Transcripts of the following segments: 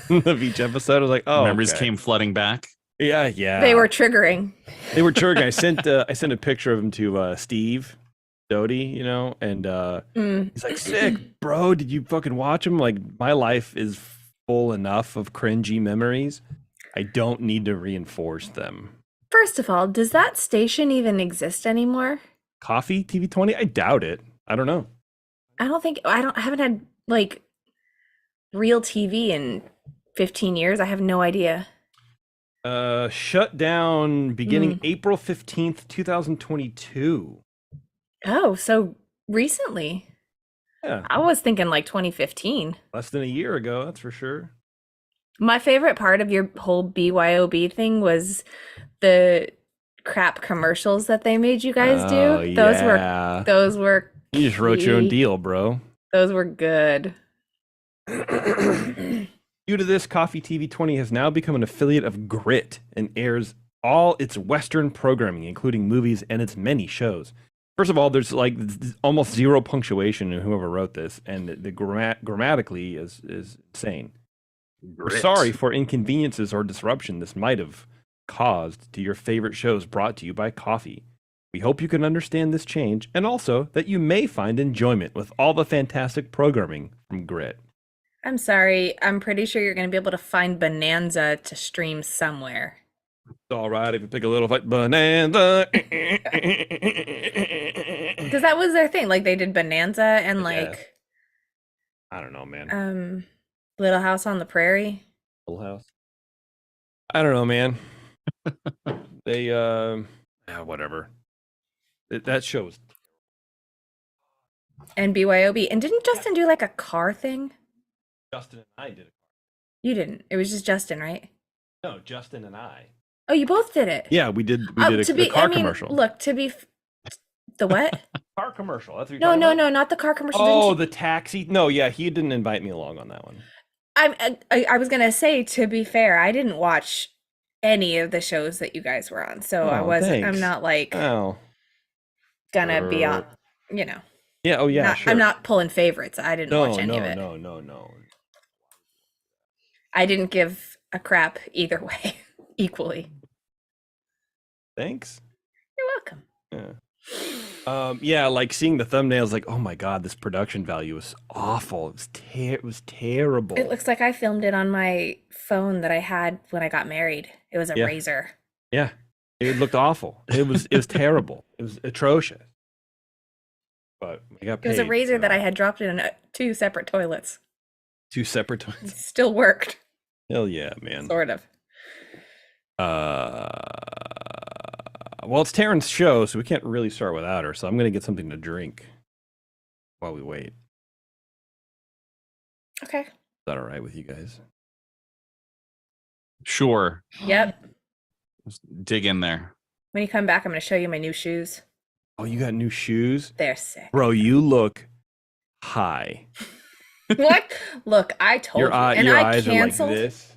of each episode. I was like, oh, Memories okay. came flooding back. Yeah, They yeah. were triggering. They were triggering. I sent a picture of him to Steve Doty, and Mm. he's like, sick, bro. Did you fucking watch him? Like, my life is full enough of cringy memories. I don't need to reinforce them. First of all, does that station even exist anymore? Coffee TV 20? I doubt it. I don't know. I haven't had like real TV in 15 years. I have no idea. Shut down beginning Mm. April 15th, 2022. Oh, so recently. Yeah, I was thinking like 2015. less than a year ago, that's for sure. My favorite part of your whole BYOB thing was the crap commercials that they made you guys do. Oh, yeah. Those were You just wrote your own key. deal, bro. Those were good. Due to this, Coffee TV 20 has now become an affiliate of Grit and airs all its Western programming, including movies and its many shows. First of all, there's like almost zero punctuation in whoever wrote this, and the grammatically is insane. We're Grit. sorry for inconveniences or disruption this might have caused to your favorite shows brought to you by Coffee. We hope you can understand this change, and also that you may find enjoyment with all the fantastic programming from Grit. I'm sorry. I'm pretty sure you're going to be able to find Bonanza to stream somewhere. It's all right if you pick a little fight Bonanza. Because that was their thing. Like they did Bonanza and Yeah. like I don't know, man. Little House on the Prairie. Full House. I don't know, man. They whatever. That show was And BYOB. And didn't Justin do like a car thing? Justin and I did it. You didn't. It was just Justin, right? No, Justin and I. Oh, you both did it. Yeah, we did a car commercial. Look, the what? Car commercial. That's what you're No, talking no, about? no, not the car commercial. Oh, the taxi. No, yeah, he didn't invite me along on that one. I was gonna say, to be fair, I didn't watch any of the shows that you guys were on, so I Oh, wasn't. I'm thanks. not like Oh. gonna be on. You know, Yeah, oh yeah, sure. I'm not pulling favorites. I didn't watch any of it. No. I didn't give a crap either way, equally. Thanks. You're welcome. Yeah. Yeah, like seeing the thumbnails, like, oh my god, this production value is awful. It was terrible. It looks like I filmed it on my phone that I had when I got married. It was a Yeah. Razor. Yeah, it looked awful. It was terrible. It was atrocious. But we got It was a paid, Razor that so- I had dropped in two separate toilets. Two separate It times. still worked, Hell yeah, man. sort of. Well, it's Taryn's show, so we can't really start without her. So I'm gonna get something to drink while we wait. Is Okay. that all right with you guys? Sure. Yep. Just dig in there. When you come back, I'm going to show you my new shoes. Oh, you got new shoes, They're sick. bro. You look high. What? Look, I told Your you. eye, And your I eyes canceled. are like this.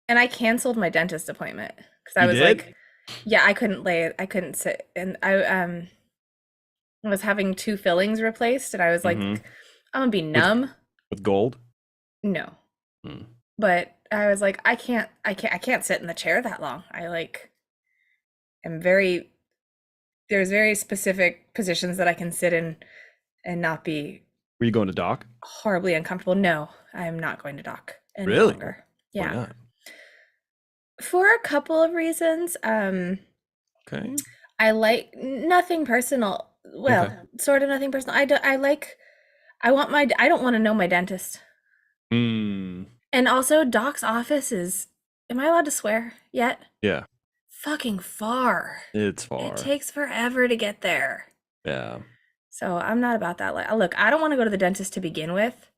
And I canceled my dentist appointment because I You was did? like, yeah, I couldn't sit, and I was having two fillings replaced, and I was like, Mhm. I'm gonna be numb. With gold. No, Hmm. but I was like, I can't sit in the chair that long. I like am there's very specific positions that I can sit in and not be Were you going to doc? horribly uncomfortable. No, I'm not going to doc any Really? longer. Why Yeah. not? For a couple of reasons. Okay. I like nothing personal. Well, Okay. sort of nothing personal. I don't want to know my dentist. Hmm. And also Doc's office is, am I allowed to swear yet? Yeah. Fucking far. It's far. It takes forever to get there. Yeah. So I'm not about that. Like, look, I don't want to go to the dentist to begin with.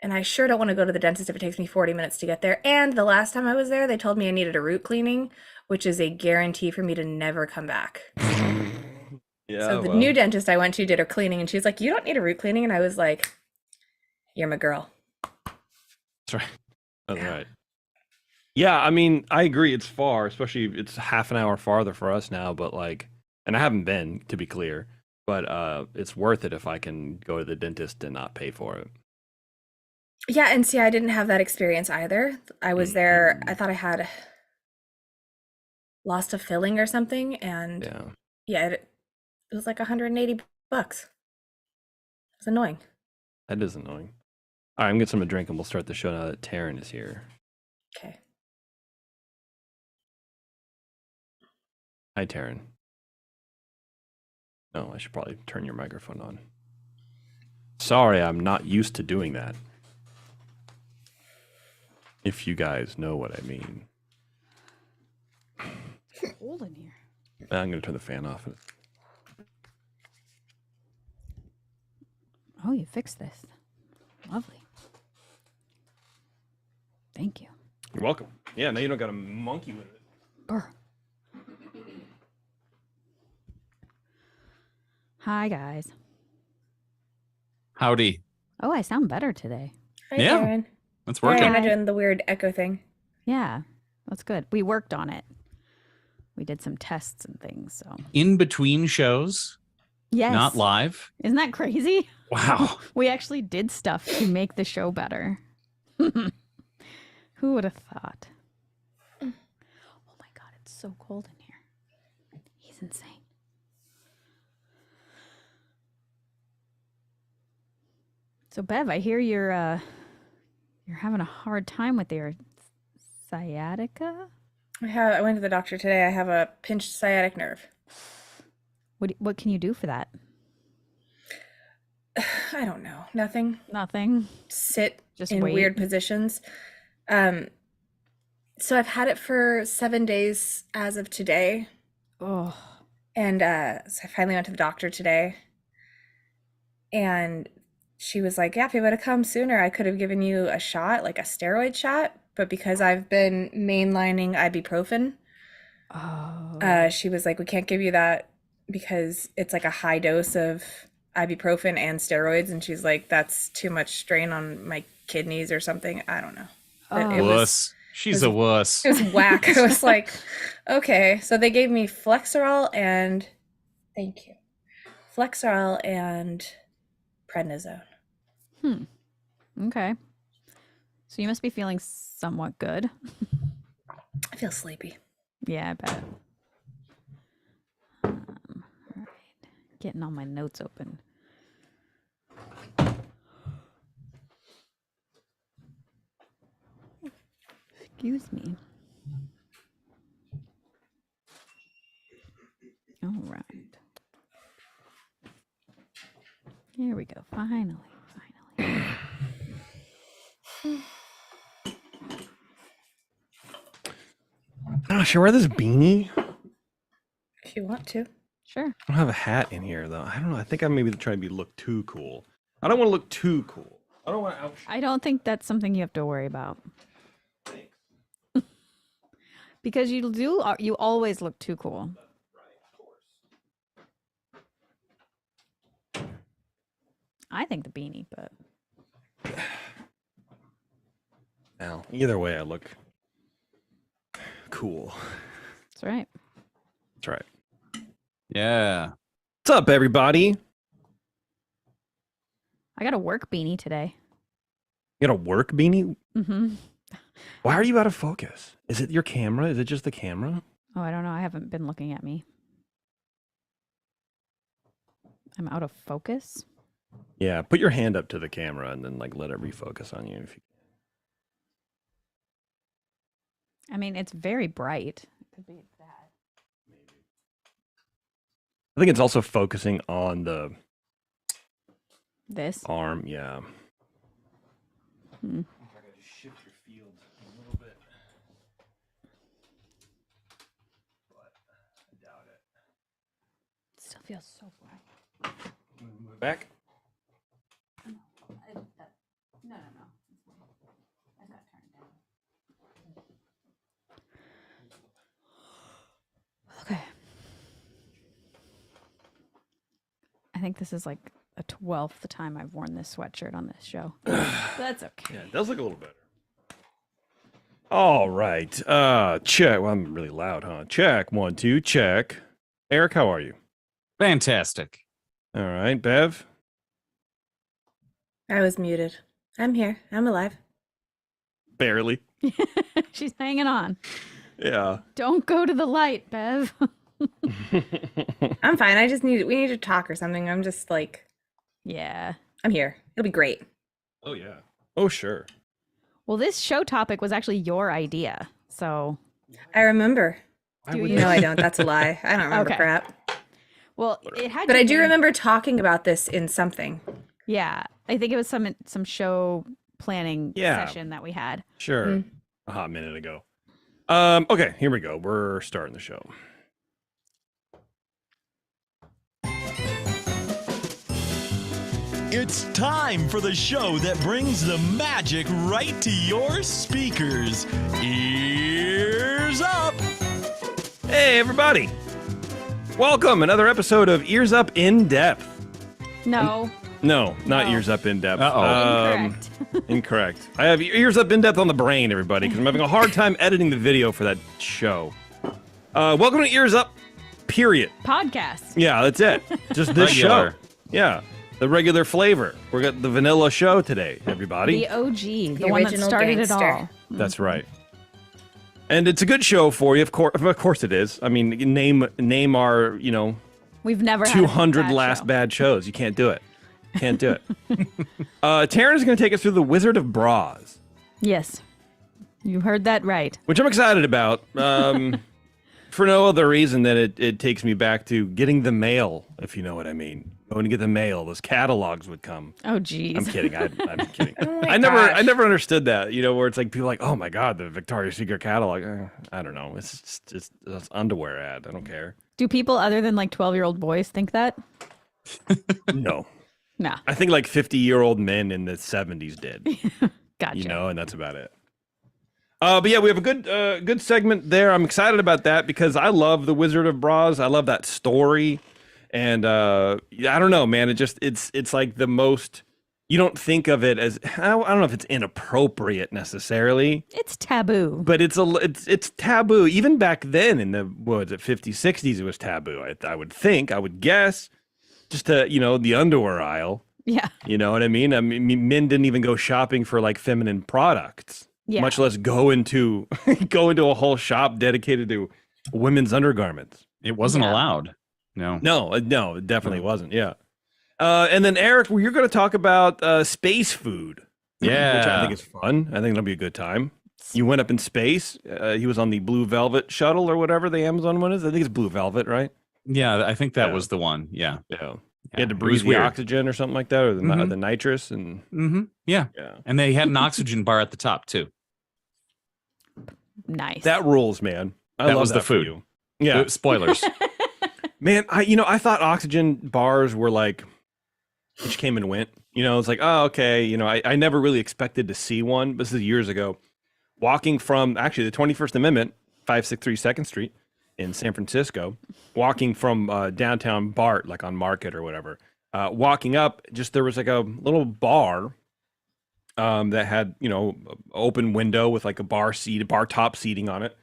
And I sure don't want to go to the dentist if it takes me 40 minutes to get there. And the last time I was there, they told me I needed a root cleaning, which is a guarantee for me to never come back. Yeah. So the well, new dentist I went to did her cleaning, and she was like, "You don't need a root cleaning." And I was like, "You're my girl." That's right. That's Yeah. right. Yeah, I mean, I agree. It's far, especially it's half an hour farther for us now. But like, and I haven't been, to be clear. But it's worth it if I can go to the dentist and not pay for it. Yeah, and see, I didn't have that experience either. I was there, I thought I had lost a filling or something, and Yeah. yeah, it was like 180 bucks. It's annoying. That is annoying. All right, I'm getting some to drink and we'll start the show now that Taryn is here. Okay. Hi, Taryn. No, I should probably turn your microphone on. Sorry, I'm not used to doing that. If you guys know what I mean. It's cold in here. I'm going to turn the fan off. Oh, you fixed this. Lovely. Thank you. You're welcome. Yeah, now you don't got a monkey with it. Brr. Hi, guys. Howdy. Oh, I sound better today. Hi, Yeah. Karen. That's Sorry, working. I'm not doing the weird echo thing. Yeah, that's good. We worked on it. We did some tests and things. So In between shows, yes, not live. Isn't that crazy? Wow. We actually did stuff to make the show better. Who would have thought? Oh my God, it's so cold in here. He's insane. So Bev, I hear you're having a hard time with your sciatica. I went to the doctor today. I have a pinched sciatic nerve. What can you do for that? I don't know. Nothing. Nothing. Sit Just in wait. weird positions. So I've had it for 7 days as of today. Oh, And so I finally went to the doctor today. And she was like, yeah, if you would have come sooner, I could have given you a shot, like a steroid shot. But because I've been mainlining ibuprofen, she was like, we can't give you that because it's like a high dose of ibuprofen and steroids. And she's like, that's too much strain on my kidneys or something. I don't know. But it was Wuss. She's a wuss. it was whack. I was like, okay. So they gave me Flexerol and thank you. Flexerol and prednisone. Okay. So you must be feeling somewhat good. I feel sleepy. Yeah, I bet. All right. Getting all my notes open. Excuse me. All right. Here we go. Finally. Oh, should I wear this beanie? If you want to. Sure. I don't have a hat in here, though. I don't know. I think I'm maybe trying to look too cool. I don't want to look too cool. I don't want to I don't think that's something you have to worry about. Thanks. Because you always look too cool. I think the beanie, but Now, either way, I look cool. that's right. That's right. Yeah. What's up, everybody? I got a work beanie today. You got a work beanie? Mm-hmm. Why are you out of focus? Is it your camera? Is it just the camera? Oh, I don't know. I haven't been looking at me. I'm out of focus. Yeah, put your hand up to the camera and then like let it refocus on you. If you... I mean, it's very bright. It could be that. I think it's also focusing on the This. arm. Yeah. Hmm. I gotta just shift your field a little bit. But I doubt it. It still feels so bright. Move it back. No. I got turned down. Okay. I think this is like a 12th time I've worn this sweatshirt on this show. That's okay. Yeah, it does look a little better. All right. Check. Well, I'm really loud, huh? Check. 1, 2, check. Eric, how are you? Fantastic. All right. Bev? I was muted. I'm here. I'm alive. Barely. She's hanging on. Yeah. Don't go to the light, Bev. I'm fine. We need to talk or something. I'm just like, Yeah. I'm here. It'll be great. Oh, yeah. Oh, sure. Well, this show topic was actually your idea. So, I remember. do You you? know I don't. That's a lie. I don't remember Okay. crap. Well, it had But to I do be- remember talking about this in something. Yeah. I think it was some show planning Yeah. session that we had. Sure. Mm. A hot minute ago. Okay, here we go. We're starting the show. It's time for the show that brings the magic right to your speakers. Ears up! Hey, everybody. Welcome. Another episode of Ears Up In Depth. No. No, not No. Ears Up In Depth. Uh-oh. Incorrect. Incorrect. I have Ears Up In Depth on the brain, everybody, because I'm having a hard time editing the video for that show. Welcome to Ears Up, period. Podcast. Yeah, that's it. Just this Regular. show. Yeah, the regular flavor. We got the vanilla show today, everybody. The OG. The, The one that original started it gangster. all. That's right. And it's a good show for you, of course it is. I mean, name our, We've never had a 200 bad last show. bad shows. You can't do it. Can't do it. Taryn is going to take us through the Wizard of Bras, Yes. You heard that right. which I'm excited about. For no other reason than it takes me back to getting the mail, if you know what I mean. Going to get the mail, those catalogs would come. Oh, geez. I'm kidding. I'm kidding. Oh my I gosh. never understood that. Where it's like people are like, oh my god, the Victoria's Secret catalog. I don't know. It's just it's underwear ad. I don't care. Do people other than like 12-year-old boys think that? No, No. I think like 50-year-old men in the 70s did. Gotcha. And that's about it. But yeah, we have a good segment there. I'm excited about that because I love the Wizard of Bras. I love that story, and I don't know, man. It's like the most. You don't think of it as I don't know if it's inappropriate necessarily, It's taboo. but it's taboo. Even back then in the 50s, 60s, it was taboo. I would guess, just to the underwear aisle. Yeah. You know what I mean? Men didn't even go shopping for like feminine products. Yeah. Much less go into a whole shop dedicated to women's undergarments. It wasn't Yeah. allowed. No. No, it definitely wasn't. Yeah. And then Eric, you're going to talk about space food. Yeah. Which I think is fun. I think it'll be a good time. You went up in space. He was on the Blue Velvet shuttle or whatever the Amazon one is. I think it's Blue Velvet, right? Yeah, I think that Yeah. was the one. Yeah. Yeah. Yeah, You had to it breathe was the weird. oxygen or something like that, or the Mhm. nitrous, and Mm-hmm. Yeah. yeah, And they had an oxygen bar at the top too. Nice. that rules, man. I That love was the that for food. you. Yeah, Spoilers. man. I thought oxygen bars were like, which came and went. It's like, oh, okay. I never really expected to see one. This is years ago. Walking from actually the 21st Amendment, 563 2nd Street in San Francisco, walking from downtown BART, like on Market or whatever. Walking up, there was like a little bar that had open window with like a bar top seating on it,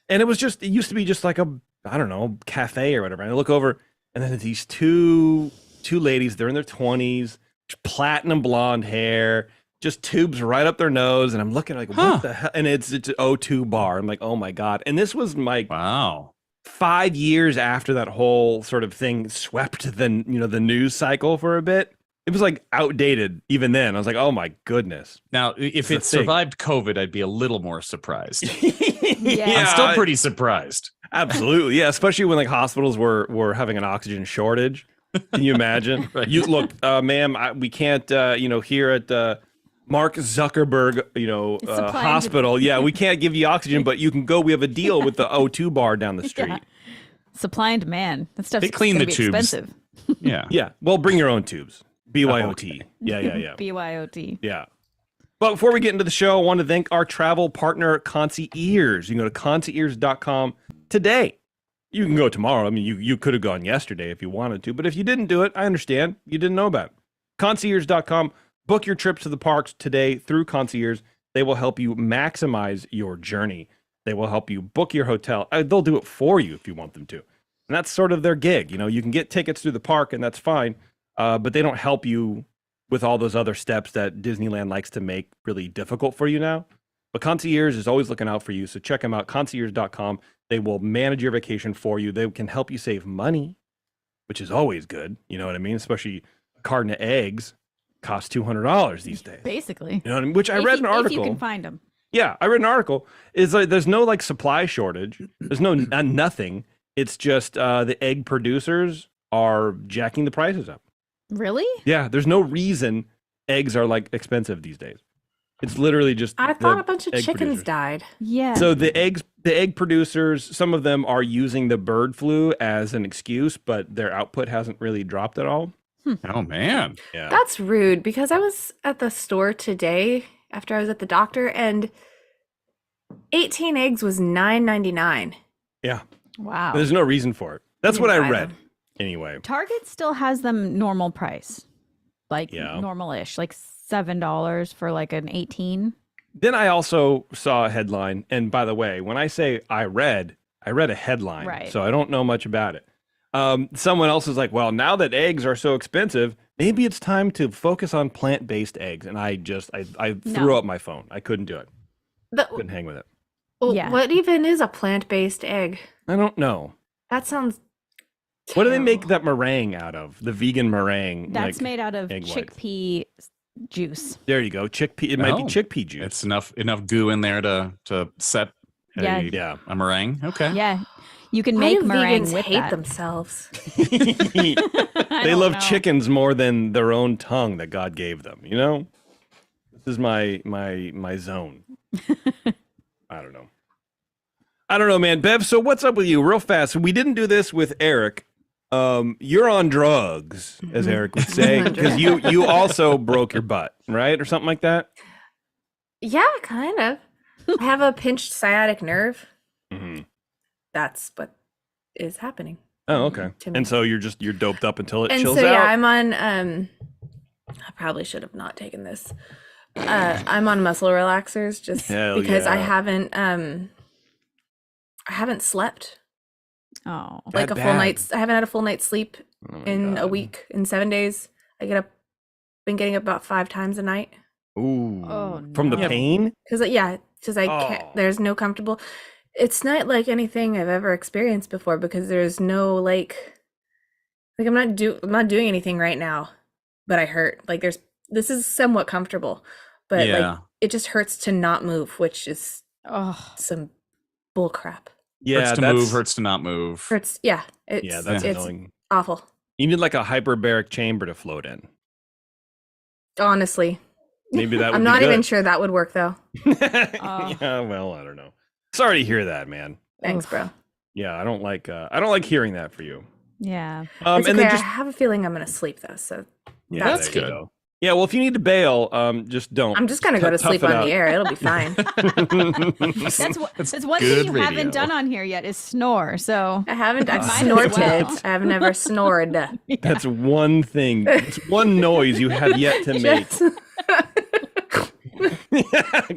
and it used to be just like a, I don't know, cafe or whatever. And I look over, and then these two ladies, they're in their 20s, platinum blonde hair, just tubes right up their nose, and I'm looking like, Huh. what the hell? And it's an O2 bar. I'm like, oh my god! And this was like Wow. 5 years after that whole sort of thing swept the the news cycle for a bit. It was like outdated even then. I was like, oh my goodness. Now, if a it thing. survived COVID, I'd be a little more surprised. Yeah. I'm still pretty surprised. Absolutely, yeah. Especially when like hospitals were having an oxygen shortage. Can you imagine? Right. You look, ma'am, we can't, here at Mark Zuckerberg, Supply and hospital. Yeah, we can't give you oxygen, but you can go. We have a deal with the O2 bar down the street. Yeah. Supply and demand. That stuff's They clean gonna the be tubes. expensive. Yeah. Yeah, well, bring your own tubes. BYOT. Yeah. BYOT. Yeah. But before we get into the show, I want to thank our travel partner, Concierge. You can go to concierge.com today. You can go tomorrow. I mean, you could have gone yesterday if you wanted to, but if you didn't do it, I understand. You didn't know about it. Concierge.com. Book your trips to the parks today through Concierge. They will help you maximize your journey. They will help you book your hotel. They'll do it for you if you want them to. And that's sort of their gig. You can get tickets through the park, and that's fine. But they don't help you with all those other steps that Disneyland likes to make really difficult for you now. But Concierge is always looking out for you. So check them out, concierge.com. They will manage your vacation for you. They can help you save money, which is always good. You know what I mean? Especially a carton of eggs costs $200 these days. Basically. You know what I mean? Which I read an article. If you can find them. Yeah, I read an article. It's like there's no like supply shortage. There's no nothing. It's just the egg producers are jacking the prices up. Really? Yeah, there's no reason eggs are like expensive these days. It's literally just I thought the a bunch of egg chickens producers. died. Yeah. So the egg producers, some of them are using the bird flu as an excuse, but their output hasn't really dropped at all. Oh man. Yeah. That's rude because I was at the store today after I was at the doctor and 18 eggs was $9.99. Yeah. Wow. There's no reason for it. That's what I didn't buy read. them. Anyway. Target still has them normal price, like Yeah. normal-ish, like $7 for like an 18. Then I also saw a headline, and by the way, when I say I read a headline, Right. so I don't know much about it. Someone else is like, well, now that eggs are so expensive, maybe it's time to focus on plant-based eggs. And I threw No. up my phone. I couldn't do it. Couldn't hang with it. Well, Yeah. what even is a plant-based egg? I don't know. That sounds What do they make terrible. that meringue out of? The vegan meringue. That's like, made out of egg whites. chickpea juice. There you go. Chickpea. It might be Oh, chickpea juice. It's enough goo in there to set Yeah. Yeah. a meringue. Okay. Yeah. You can Why make do meringue vegans with hate that. themselves? They don't love know. chickens more than their own tongue that God gave them. You know, this is my zone. I don't know. I don't know, man. Bev, so what's up with you? Real fast. We didn't do this with Eric. You're on drugs, as Eric would say, because you also broke your butt, right, or something like that. Yeah, kind of. I have a pinched sciatic nerve. Mm-hmm. That's what is happening. Oh, okay. To me. And so you're doped up until it And chills so out. yeah, I'm on I probably should have not taken this. I'm on muscle relaxers just Hell because I yeah. haven't slept Oh. like That a full bad? night's I haven't had a full night's sleep Oh my in a God. week, in 7 days. Been getting up about 5 times a night. Ooh. Oh, From the no. pain? Because I can't. Oh. There's no comfortable. It's not like anything I've ever experienced before because there's no like I'm not doing anything right now, but I hurt. Like this is somewhat comfortable, but Yeah. like it just hurts to not move, which is Oh. some bull crap. Yeah, Hurts to that's move, hurts to not move. Hurts. Yeah. It's, yeah, that's it's annoying. awful. You need like a hyperbaric chamber to float in. Honestly, Maybe that would I'm be not good. even sure that would work though. Yeah, well, I don't know. Sorry to hear that, man. Thanks, Oof. bro. Yeah, I don't like hearing that for you. Yeah. It's And okay. then I just have a feeling I'm gonna sleep though, so yeah, That's there you good. go. Yeah, well, if you need to bail, just don't. I'm just gonna go to Tough sleep it on out. the air. It'll be fine. That's one good thing you haven't radio. done on here yet is snore. So I haven't. I've Might as snorted. well. I've never snored. That's one thing. It's one noise you have yet to make. Just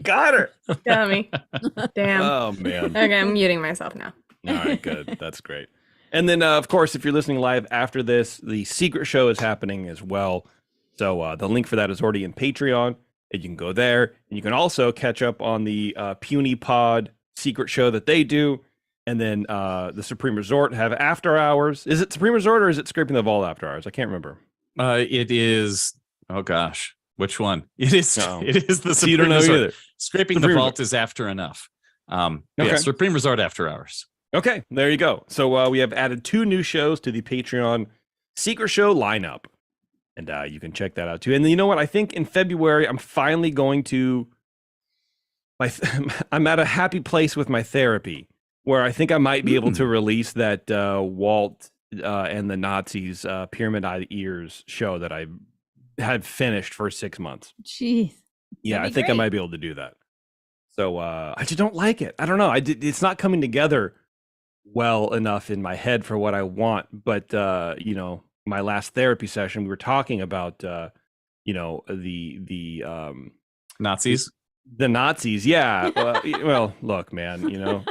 Got her. got me. Damn. Oh man. Okay, I'm muting myself now. All right, good. That's great. And then, of course, if you're listening live after this, the secret show is happening as well. So the link for that is already in Patreon, and you can go there. And you can also catch up on the Puny Pod secret show that they do. And then the Supreme Resort have after hours. Is it Supreme Resort or is it Scraping the Vault after hours? I can't remember. It is. Oh gosh, which one? It is. No. It is the So you don't Supreme know Resort. either. Scraping Supreme the vault is after enough. Yeah, Okay. Supreme Resort after hours. Okay, there you go. So we have added 2 new shows to the Patreon secret show lineup. And you can check that out too. And then you know what? I think in February, I'm finally going to. I'm at a happy place with my therapy where I think I might be able to release that Walt and the Nazis Pyramid Eye Ears show that I had finished for 6 months. jeez. Yeah, I That'd be think I great. might be able to do that. So I just don't like it. I don't know. It's not coming together well enough in my head for what I want. But you know, my last therapy session, we were talking about you know, Nazis. the Nazis. Yeah. Well, look, man, you know,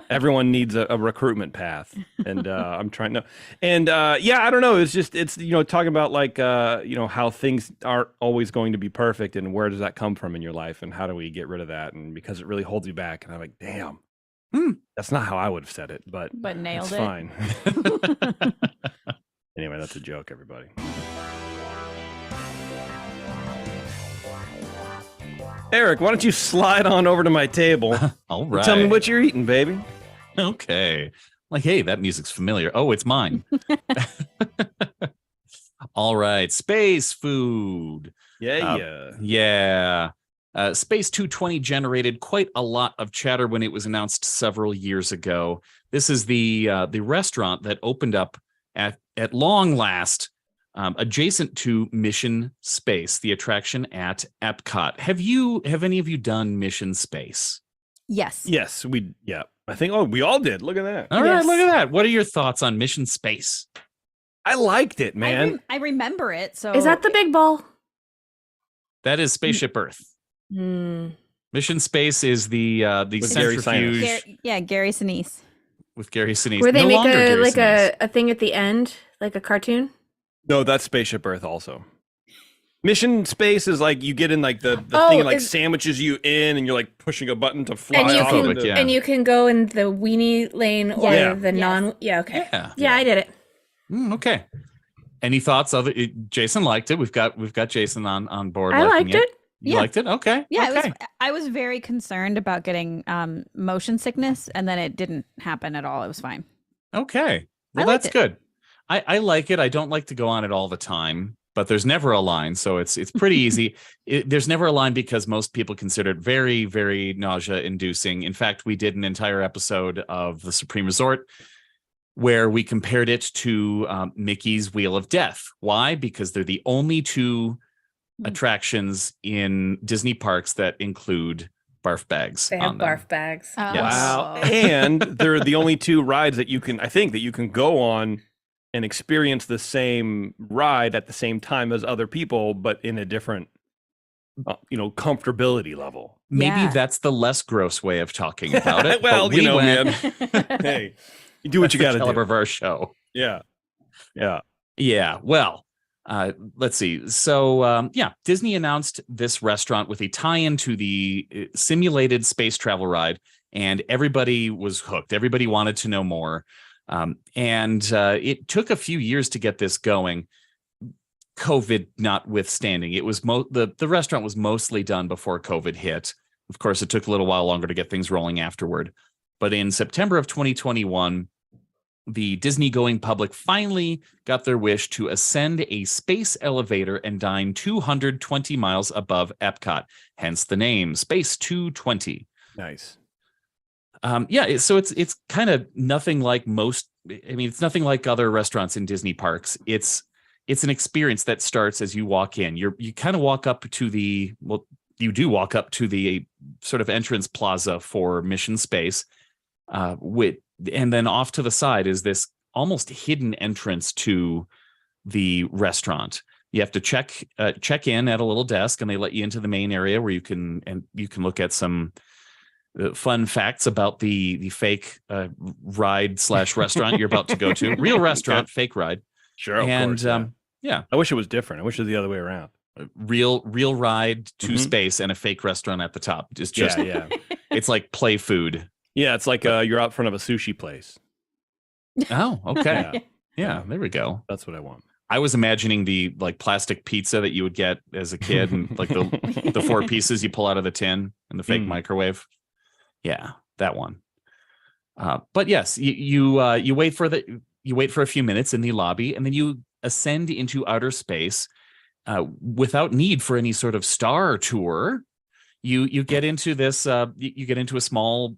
Everyone needs a recruitment path, and I'm trying to. And yeah, I don't know. It's talking about like how things aren't always going to be perfect, and where does that come from in your life, and how do we get rid of that? And because it really holds you back, and I'm like, damn, that's not how I would have said it, but nailed it's it. fine. Anyway, that's a joke, everybody. Eric, why don't you slide on over to my table? All and right. tell me what you're eating, baby. Okay. Like, hey, that music's familiar. Oh, it's mine. All right. Space food. Yeah. Space 220 generated quite a lot of chatter when it was announced several years ago. This is the restaurant that opened up at long last, adjacent to Mission Space, the attraction at Epcot. Have any of you done Mission Space? Yes. Yes, I think we all did. Look at that. All right, look at that. What are your thoughts on Mission Space? I liked it, man. I remember it. So Is that the big ball? That is Spaceship Earth. Mission Space is the With Gary centrifuge Gary Sinise. with Gary Sinise. Where they No make longer Gary Sinise. a thing at the end, like a cartoon? No, that's Spaceship Earth also. Mission Space is like you get in like the Oh, thing and like sandwiches you in, and you're like pushing a button to fly And you off. can of the- yeah. and you can go in the weenie lane or Yeah. the non. Yeah, okay. Yeah. I did it. Okay. Any thoughts? Jason liked it. We've got Jason on board. I liking liked it. You Yeah. liked it? Okay. Yeah, Okay. I was very concerned about getting motion sickness, and then it didn't happen at all. It was fine. Okay. I Well, liked that's it. good. I like it. I don't like to go on it all the time, but there's never a line, so it's pretty easy. There's never a line because most people consider it very, very nausea-inducing. In fact, we did an entire episode of the Supreme Resort where we compared it to Mickey's Wheel of Death. Why? Because they're the only two attractions in Disney parks that include barf bags. They have on them. barf bags. Oh. Yes. Wow. And they're the only two rides that you can go on and experience the same ride at the same time as other people, but in a different, comfortability level. Maybe Yeah. that's the less gross way of talking about it. Well, but we went, man. Hey, you do what you got to caliber do. of our show. Yeah. Yeah. Well, let's see. So, Disney announced this restaurant with a tie-in to the simulated space travel ride, and everybody was hooked. Everybody wanted to know more. It took a few years to get this going. COVID notwithstanding, it was the restaurant was mostly done before COVID hit. Of course, it took a little while longer to get things rolling afterward. But in September of 2021, the Disney going public finally got their wish to ascend a space elevator and dine 220 miles above Epcot, hence the name Space 220. Nice. So it's kind of nothing like it's nothing like other restaurants in Disney parks. It's an experience that starts as you walk in. You kind of walk up to you do walk up to the sort of entrance plaza for Mission Space, and then off to the side is this almost hidden entrance to the restaurant. You have to check in at a little desk, and they let you into the main area where you can look at some fun facts about the fake ride / restaurant you're about to go to. Real restaurant, fake ride. Sure. Of And course, yeah. I wish it was different. I wish it was the other way around. Real ride to space and a fake restaurant at the top. It's just yeah. It's like play food. Yeah, it's like you're out front of a sushi place. Oh, okay. Yeah. Yeah, there we go. That's what I want. I was imagining the like plastic pizza that you would get as a kid, and like the 4 pieces you pull out of the tin in the fake microwave. Yeah, that one. But yes, you wait for a few minutes in the lobby, and then you ascend into outer space without need for any sort of star tour. You get into this. You get into a small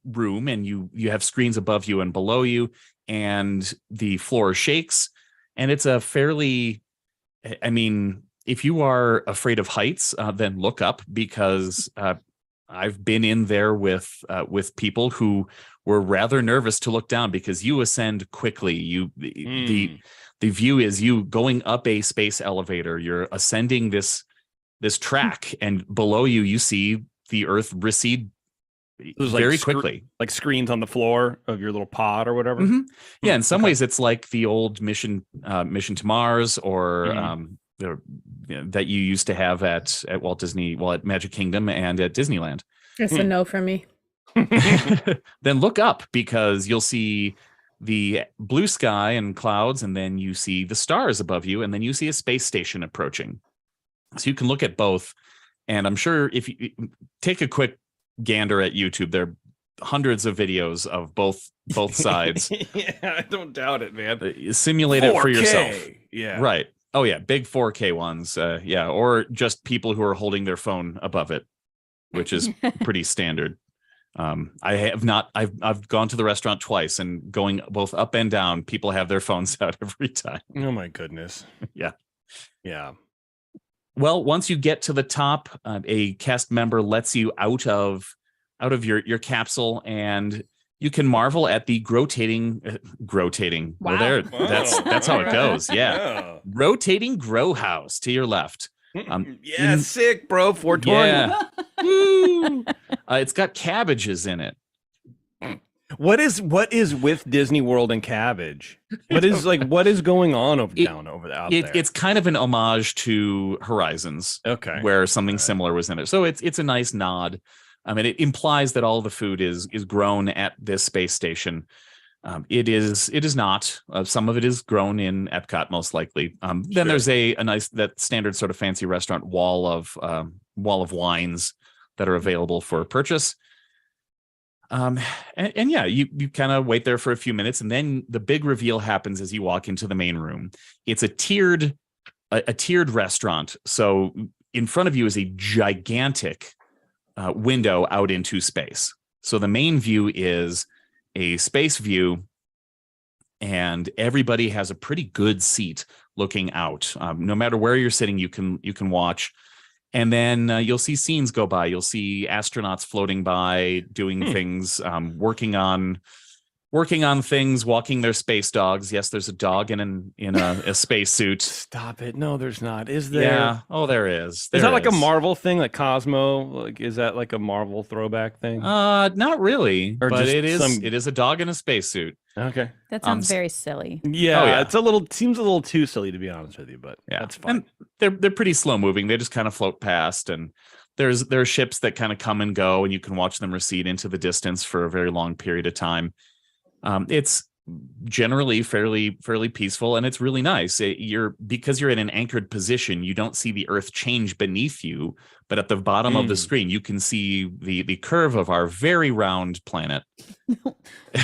room, and you have screens above you and below you, and the floor shakes. And it's a fairly, if you are afraid of heights, then look up, because I've been in there with people who were rather nervous to look down, because you ascend quickly. The view is you going up a space elevator. You're ascending this track, and below you see the Earth recede There's very quickly. Like screens on the floor of your little pod or whatever. Mhm. Yeah, in some ways, it's like the old Mission to Mars, or that you used to have at Walt Disney, at Magic Kingdom and at Disneyland. It's a no from me. Then look up, because you'll see the blue sky and clouds, and then you see the stars above you, and then you see a space station approaching. So you can look at both. And I'm sure if you take a quick gander at YouTube, there are hundreds of videos of both sides. Yeah, I don't doubt it, man. Simulate it for yourself. Yeah. Right. Oh yeah, big 4K ones. Yeah, or just people who are holding their phone above it, which is pretty standard. I've gone to the restaurant twice, and going both up and down, people have their phones out every time. Oh my goodness. Yeah. Yeah. Well, once you get to the top, a cast member lets you out of your capsule, and you can marvel at the rotating. Wow. Well, that's how it goes. Yeah. Rotating grow house to your left. Yeah, sick, bro. 420. Yeah. Woo. It's got cabbages in it. What is with Disney World and cabbage? What is going on out there? It's kind of an homage to Horizons, okay, where something similar was in it. So it's a nice nod. I mean, it implies that all the food is grown at this space station. It is not. Some of it is grown in Epcot, most likely. Then there's a nice, that standard sort of fancy restaurant wall of wines that are available for purchase. And yeah, you kind of wait there for a few minutes, and then the big reveal happens as you walk into the main room. It's a tiered restaurant. So in front of you is a gigantic window out into space. So the main view is a space view, and everybody has a pretty good seat looking out. No matter where you're sitting, you can watch. And then you'll see scenes go by. You'll see astronauts floating by, doing things, working on things, walking their space dogs. Yes, there's a dog in a spacesuit. Stop it! No, there's not. Is there? Yeah. Oh, there is. Is that like a Marvel thing, like Cosmo? Like, is that like a Marvel throwback thing? Not really. Or but just it is a dog in a spacesuit. Okay. That sounds very silly. Yeah, Oh, yeah. seems a little too silly, to be honest with you, but Yeah, that's fine. And they're pretty slow moving. They just kind of float past, and there are ships that kind of come and go, and you can watch them recede into the distance for a very long period of time. It's generally fairly peaceful, and it's really nice. Because you're in an anchored position, you don't see the Earth change beneath you, but at the bottom of the screen, you can see the curve of our very round planet.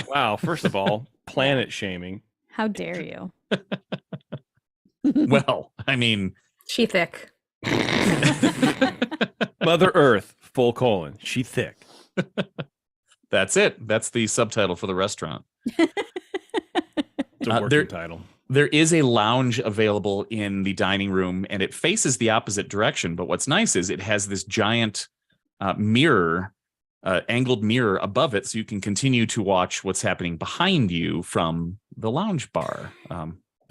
Wow! First of all, planet shaming. How dare you? Well, I mean, She thick. Mother Earth, : she thick. that's it. That's the subtitle for the restaurant. It's a working title. There is a lounge available in the dining room, and it faces the opposite direction. But what's nice is it has this giant mirror, angled mirror above it, so you can continue to watch what's happening behind you from the lounge bar,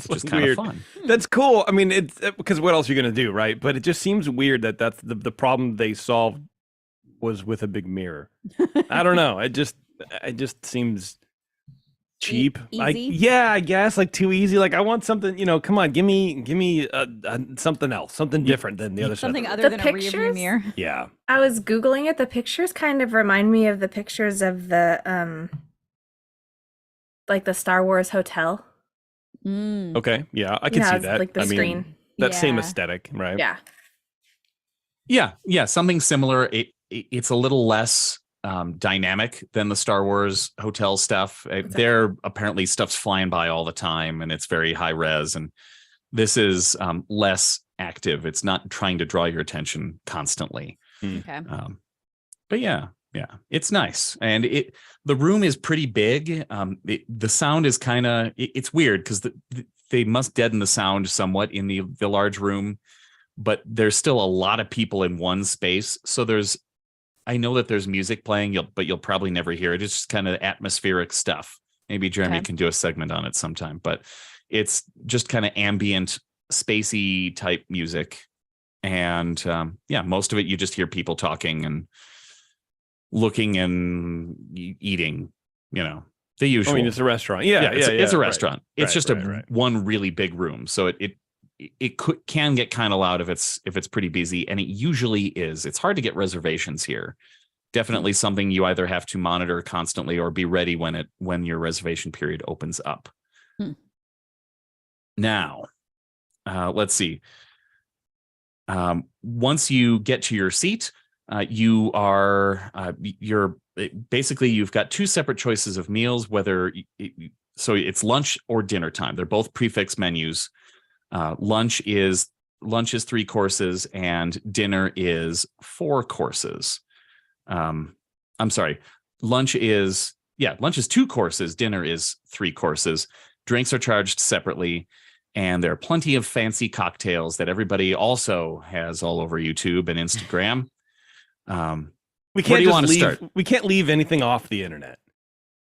which is kind of fun. That's cool. I mean, it's because what else are you gonna do, right? But it just seems weird that's the problem they solved was with a big mirror. I don't know. It just seems cheap. Easy? I guess like too easy. Like I want something, come on, give me something else, something different than the other stuff. Something other The than a rearview pictures? mirror. Yeah. I was Googling it. The pictures kind of remind me of the pictures of the like the Star Wars hotel. Mm. Okay. Yeah, I can see that. Like the screen. That same Yeah. aesthetic, right? Yeah. Yeah, something similar. It's a little less dynamic than the Star Wars hotel stuff. There apparently stuff's flying by all the time, and it's very high res. And this is less active. It's not trying to draw your attention constantly. Okay. But yeah, it's nice, and the room is pretty big. The sound is kind of it's weird because they must deaden the sound somewhat in the large room, but there's still a lot of people in one space. So I know that there's music playing, but you'll probably never hear it. It's just kind of atmospheric stuff. Maybe Jeremy can do a segment on it sometime, but it's just kind of ambient, spacey type music. And most of it, you just hear people talking and looking and eating, the usual. I mean, it's a restaurant. Yeah, it's a right. restaurant. It's just one really big room. So it can get kind of loud if it's pretty busy, and it usually is. It's hard to get reservations here. Definitely something you either have to monitor constantly or be ready when your reservation period opens up. Now, let's see. Once you get to your seat, you've got two separate choices of meals, so it's lunch or dinner time. They're both prefix menus. Lunch is 3 courses and dinner is 4 courses. I'm sorry. Lunch is 2 courses. Dinner is 3 courses. Drinks are charged separately. And there are plenty of fancy cocktails that everybody also has all over YouTube and Instagram. We can't leave anything off the internet.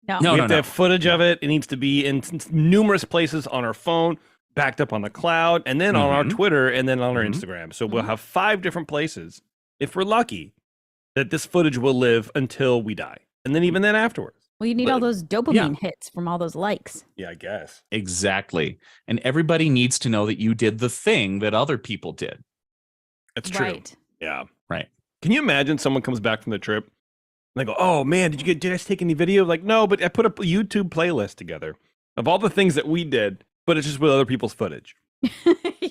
No. We have to have footage of it. It needs to be in numerous places on our phone, backed up on the cloud, and then on our Twitter, and then on our Instagram. So we'll have 5 different places, if we're lucky, that this footage will live until we die. And then even then afterwards. Well, you need all those dopamine hits from all those likes. Yeah, I guess. Exactly. And everybody needs to know that you did the thing that other people did. That's true. Right. Yeah. Right. Can you imagine someone comes back from the trip and they go, "Oh man, did you guys take any video?" Like, no, but I put a YouTube playlist together of all the things that we did, but it's just with other people's footage.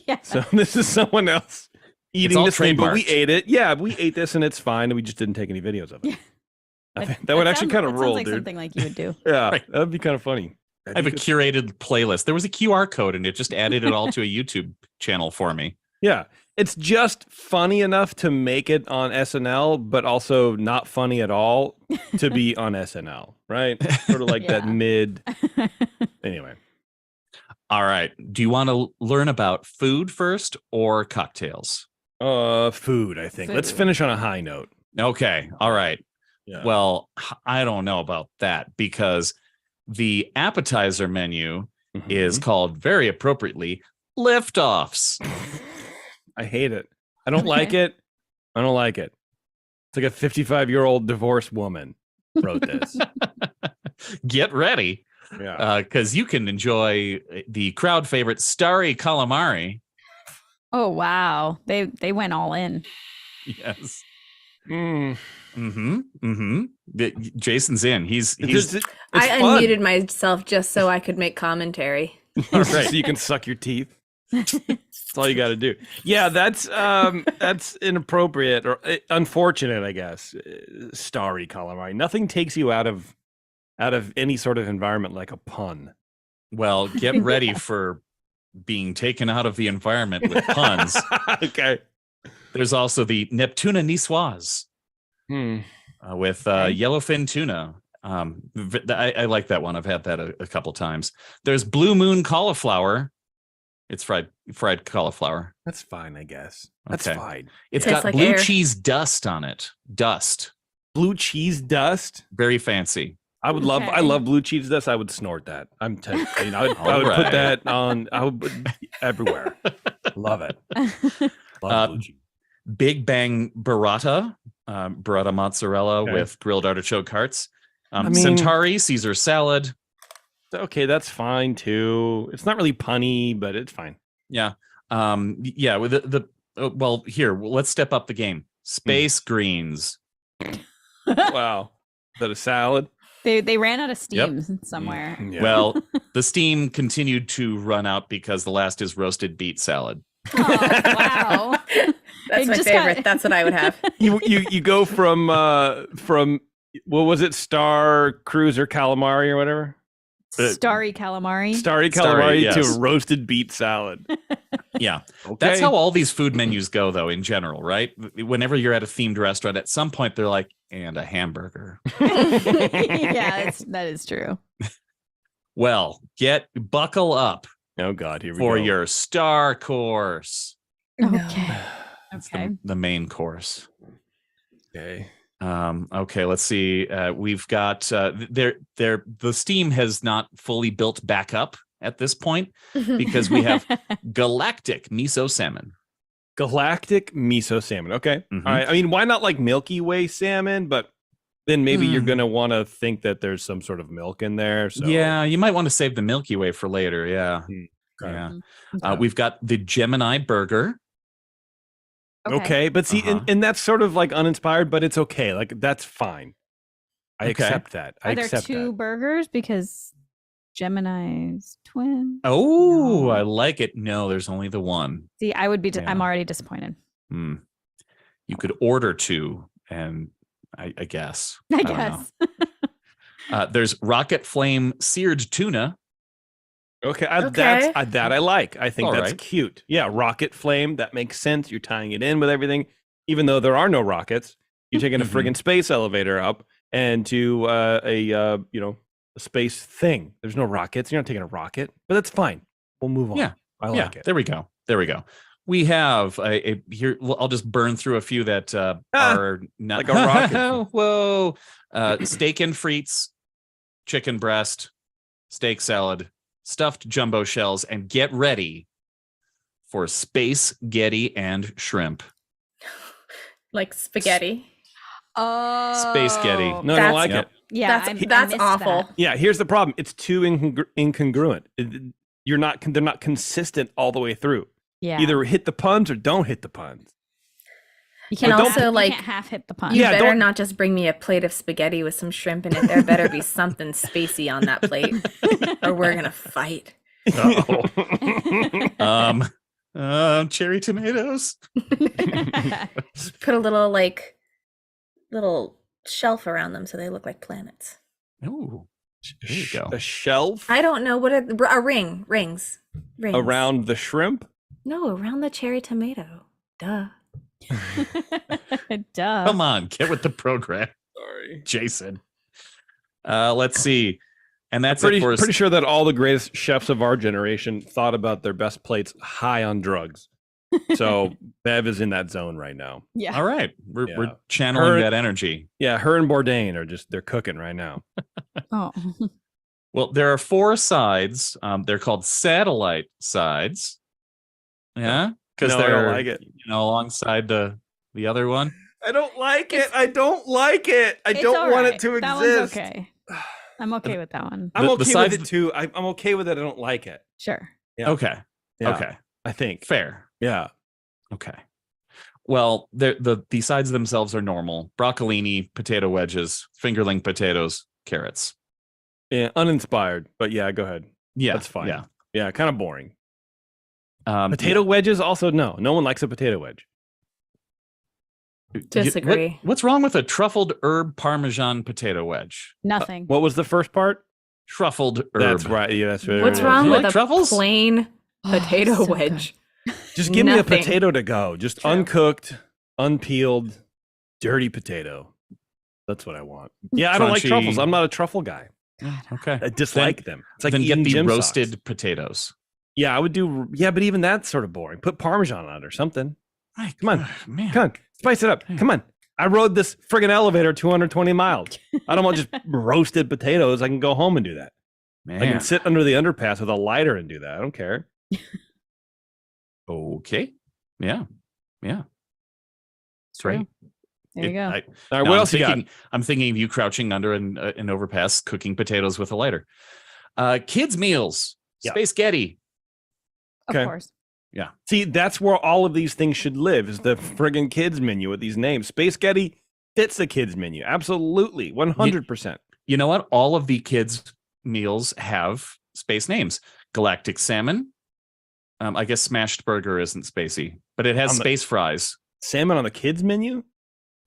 Yeah. So this is someone else eating this thing, but we trademarked. ate it. Yeah, we ate this and it's fine, and we just didn't take any videos of it. I think that would actually kind of roll, like dude. something like you would do. Yeah, Right. that would be kind of funny. I have a curated playlist. There was a QR code and it just added it all to a YouTube channel for me. Yeah, it's just funny enough to make it on SNL, but also not funny at all to be on SNL, right? Sort of like that mid. Anyway. All right. Do you want to learn about food first or cocktails? Food, I think. Let's finish on a high note. Okay. All right. Yeah. Well, I don't know about that because the appetizer menu is called very appropriately liftoffs. I hate it. I don't like it. I don't like it. It's like a 55-year-old divorced woman wrote this. Get ready. Yeah. Because you can enjoy the crowd favorite starry calamari. Oh wow, they went all in. Yes. Mm. Jason's in. He's I fun. unmuted myself just so I could make commentary. All right. So you can suck your teeth. That's all you got to do. Yeah, that's inappropriate or unfortunate, I guess. Starry calamari. Nothing takes you out of any sort of environment like a pun. Well, get ready for being taken out of the environment with puns. Okay. There's also the Neptuna niçoise with yellowfin tuna. I like that one. I've had that a couple times. There's Blue Moon cauliflower. It's fried cauliflower. That's fine, I guess. That's Okay. fine. It's Tastes got like blue air. cheese dust on it. Dust. Blue cheese dust. Very fancy. I would love. I Okay. love blue cheese dust. I would snort that. I would All put right. that on. I would put everywhere. Love it. Love blue cheese. Big Bang burrata. Burrata mozzarella Okay. with grilled artichoke hearts. I mean- Centauri Caesar salad. Okay, that's fine too. It's not really punny, but it's fine. Yeah. With well, here, let's step up the game. Space greens. Wow. Is that a salad? They ran out of steam somewhere. Yeah. Well, the steam continued to run out because the last is roasted beet salad. Oh, wow. That's It my just favorite. got- That's what I would have. you go from what was it? Star Cruiser calamari or whatever? Starry calamari. Starry Starry, calamari yes. to roasted beet salad. Yeah. Okay. That's how all these food menus go, though, in general, right? Whenever you're at a themed restaurant, at some point they're like, and a hamburger. Yeah, that is true. Well, buckle up Oh God, here we for go. your star course. Okay. It's Okay. the main course. Okay. Okay, let's see. We've got the steam has not fully built back up at this point because we have galactic miso salmon. Galactic miso salmon. Okay. Mhm. All right. I mean, why not like Milky Way salmon? But then maybe you're going to want to think that there's some sort of milk in there. So Yeah, you might want to save the Milky Way for later. Yeah. Okay. Yeah. Yeah. We've got the Gemini burger. Okay, but see, and that's sort of like uninspired, but it's okay. Like that's fine. I accept that. Are there two burgers because Gemini's twin? Oh, No. I like it. No, there's only the one. See, I would be. I'm already disappointed. You could order two, and I guess. I don't guess. know. There's Rocket Flame seared tuna. Okay, Okay. that I like. I think All that's right. cute. Yeah, rocket flame. That makes sense. You're tying it in with everything, even though there are no rockets. You're taking a friggin' space elevator up and to a space thing. There's no rockets. You're not taking a rocket, but that's fine. We'll move on. Yeah, I like it. There we go. We have a here. Well, I'll just burn through a few that are not like a rocket. Whoa! Steak and frites, chicken breast, steak salad, stuffed jumbo shells, and get ready for space getty and shrimp. Like spaghetti. Oh, Space getty. No, I don't like Yep. it. Yeah, That's awful. that. Yeah, here's the problem. It's too incongruent. They're not consistent all the way through. Yeah, Either hit the puns or don't hit the puns. you can't But also don't- like you can't half hit the punch. You Yeah, better don't- not just bring me a plate of spaghetti with some shrimp in it. There better be something spacey on that plate, or we're gonna fight. Cherry tomatoes. Put a little shelf around them so they look like planets. Oh, there you go. A shelf I don't know what a rings around the shrimp. No, around the cherry tomato. Duh. Duh. Come on, get with the program, Sorry. Jason. Let's see. And that's Pretty it for us. pretty sure that all the greatest chefs of our generation thought about their best plates high on drugs. So Bev is in that zone right now. Yeah. All right. We're Yeah. channeling Her- that energy. Yeah, her and Bourdain are they're cooking right now. Oh. Well, there are 4 sides. They're called satellite sides. Yeah. Because No, I they're don't like it. alongside the other one. I don't like it. I don't like it. I It's don't all want right. it to That exist. one's okay. I'm okay with that one. I'm The okay sides- with it too. I'm okay with it. I don't like it. Sure. Yeah. Okay. Yeah, Okay. I think. Fair. Yeah. Okay. Well, the sides themselves are normal. Broccolini, potato wedges, fingerling potatoes, carrots. Yeah. Uninspired. But yeah, go ahead. Yeah. That's fine. Yeah. Yeah. Kind of boring. Potato. Potato wedges also no. No one likes a potato wedge. Disagree. What's wrong with a truffled herb parmesan potato wedge? Nothing. What was the first part? Truffled herb. That's right. Yeah, that's right. What's right, wrong You with like a truffles? plain potato so good. wedge? Just give me a Nothing. potato to go. Just True. uncooked, unpeeled, dirty potato. That's what I want. Yeah, I don't like Crunchy. truffles. I'm not a truffle guy. Okay. I dislike them. It's like then get eating the gym roasted socks. potatoes. Yeah, I would do. Yeah, but even that's sort of boring. Put Parmesan on it or something. Right. Come on. Man. Come on, spice it up. Yeah. Come on. I rode this friggin' elevator 220 miles. I don't want just roasted potatoes. I can go home and do that. Man. I can sit under the underpass with a lighter and do that. I don't care. Okay. Yeah. Yeah. That's True. right. There you go. All right, what else you got? I'm thinking of you crouching under an overpass, cooking potatoes with a lighter. Kids meals. Yeah. Space Getty. Of Okay. course. See, that's where all of these things should live, is the friggin' kids menu with these names. Space Getty fits the kids menu. Absolutely. 100%. You know what? All of the kids meals have space names. Galactic salmon. I guess smashed burger isn't spacey, but it has On the- space fries. Salmon on the kids menu?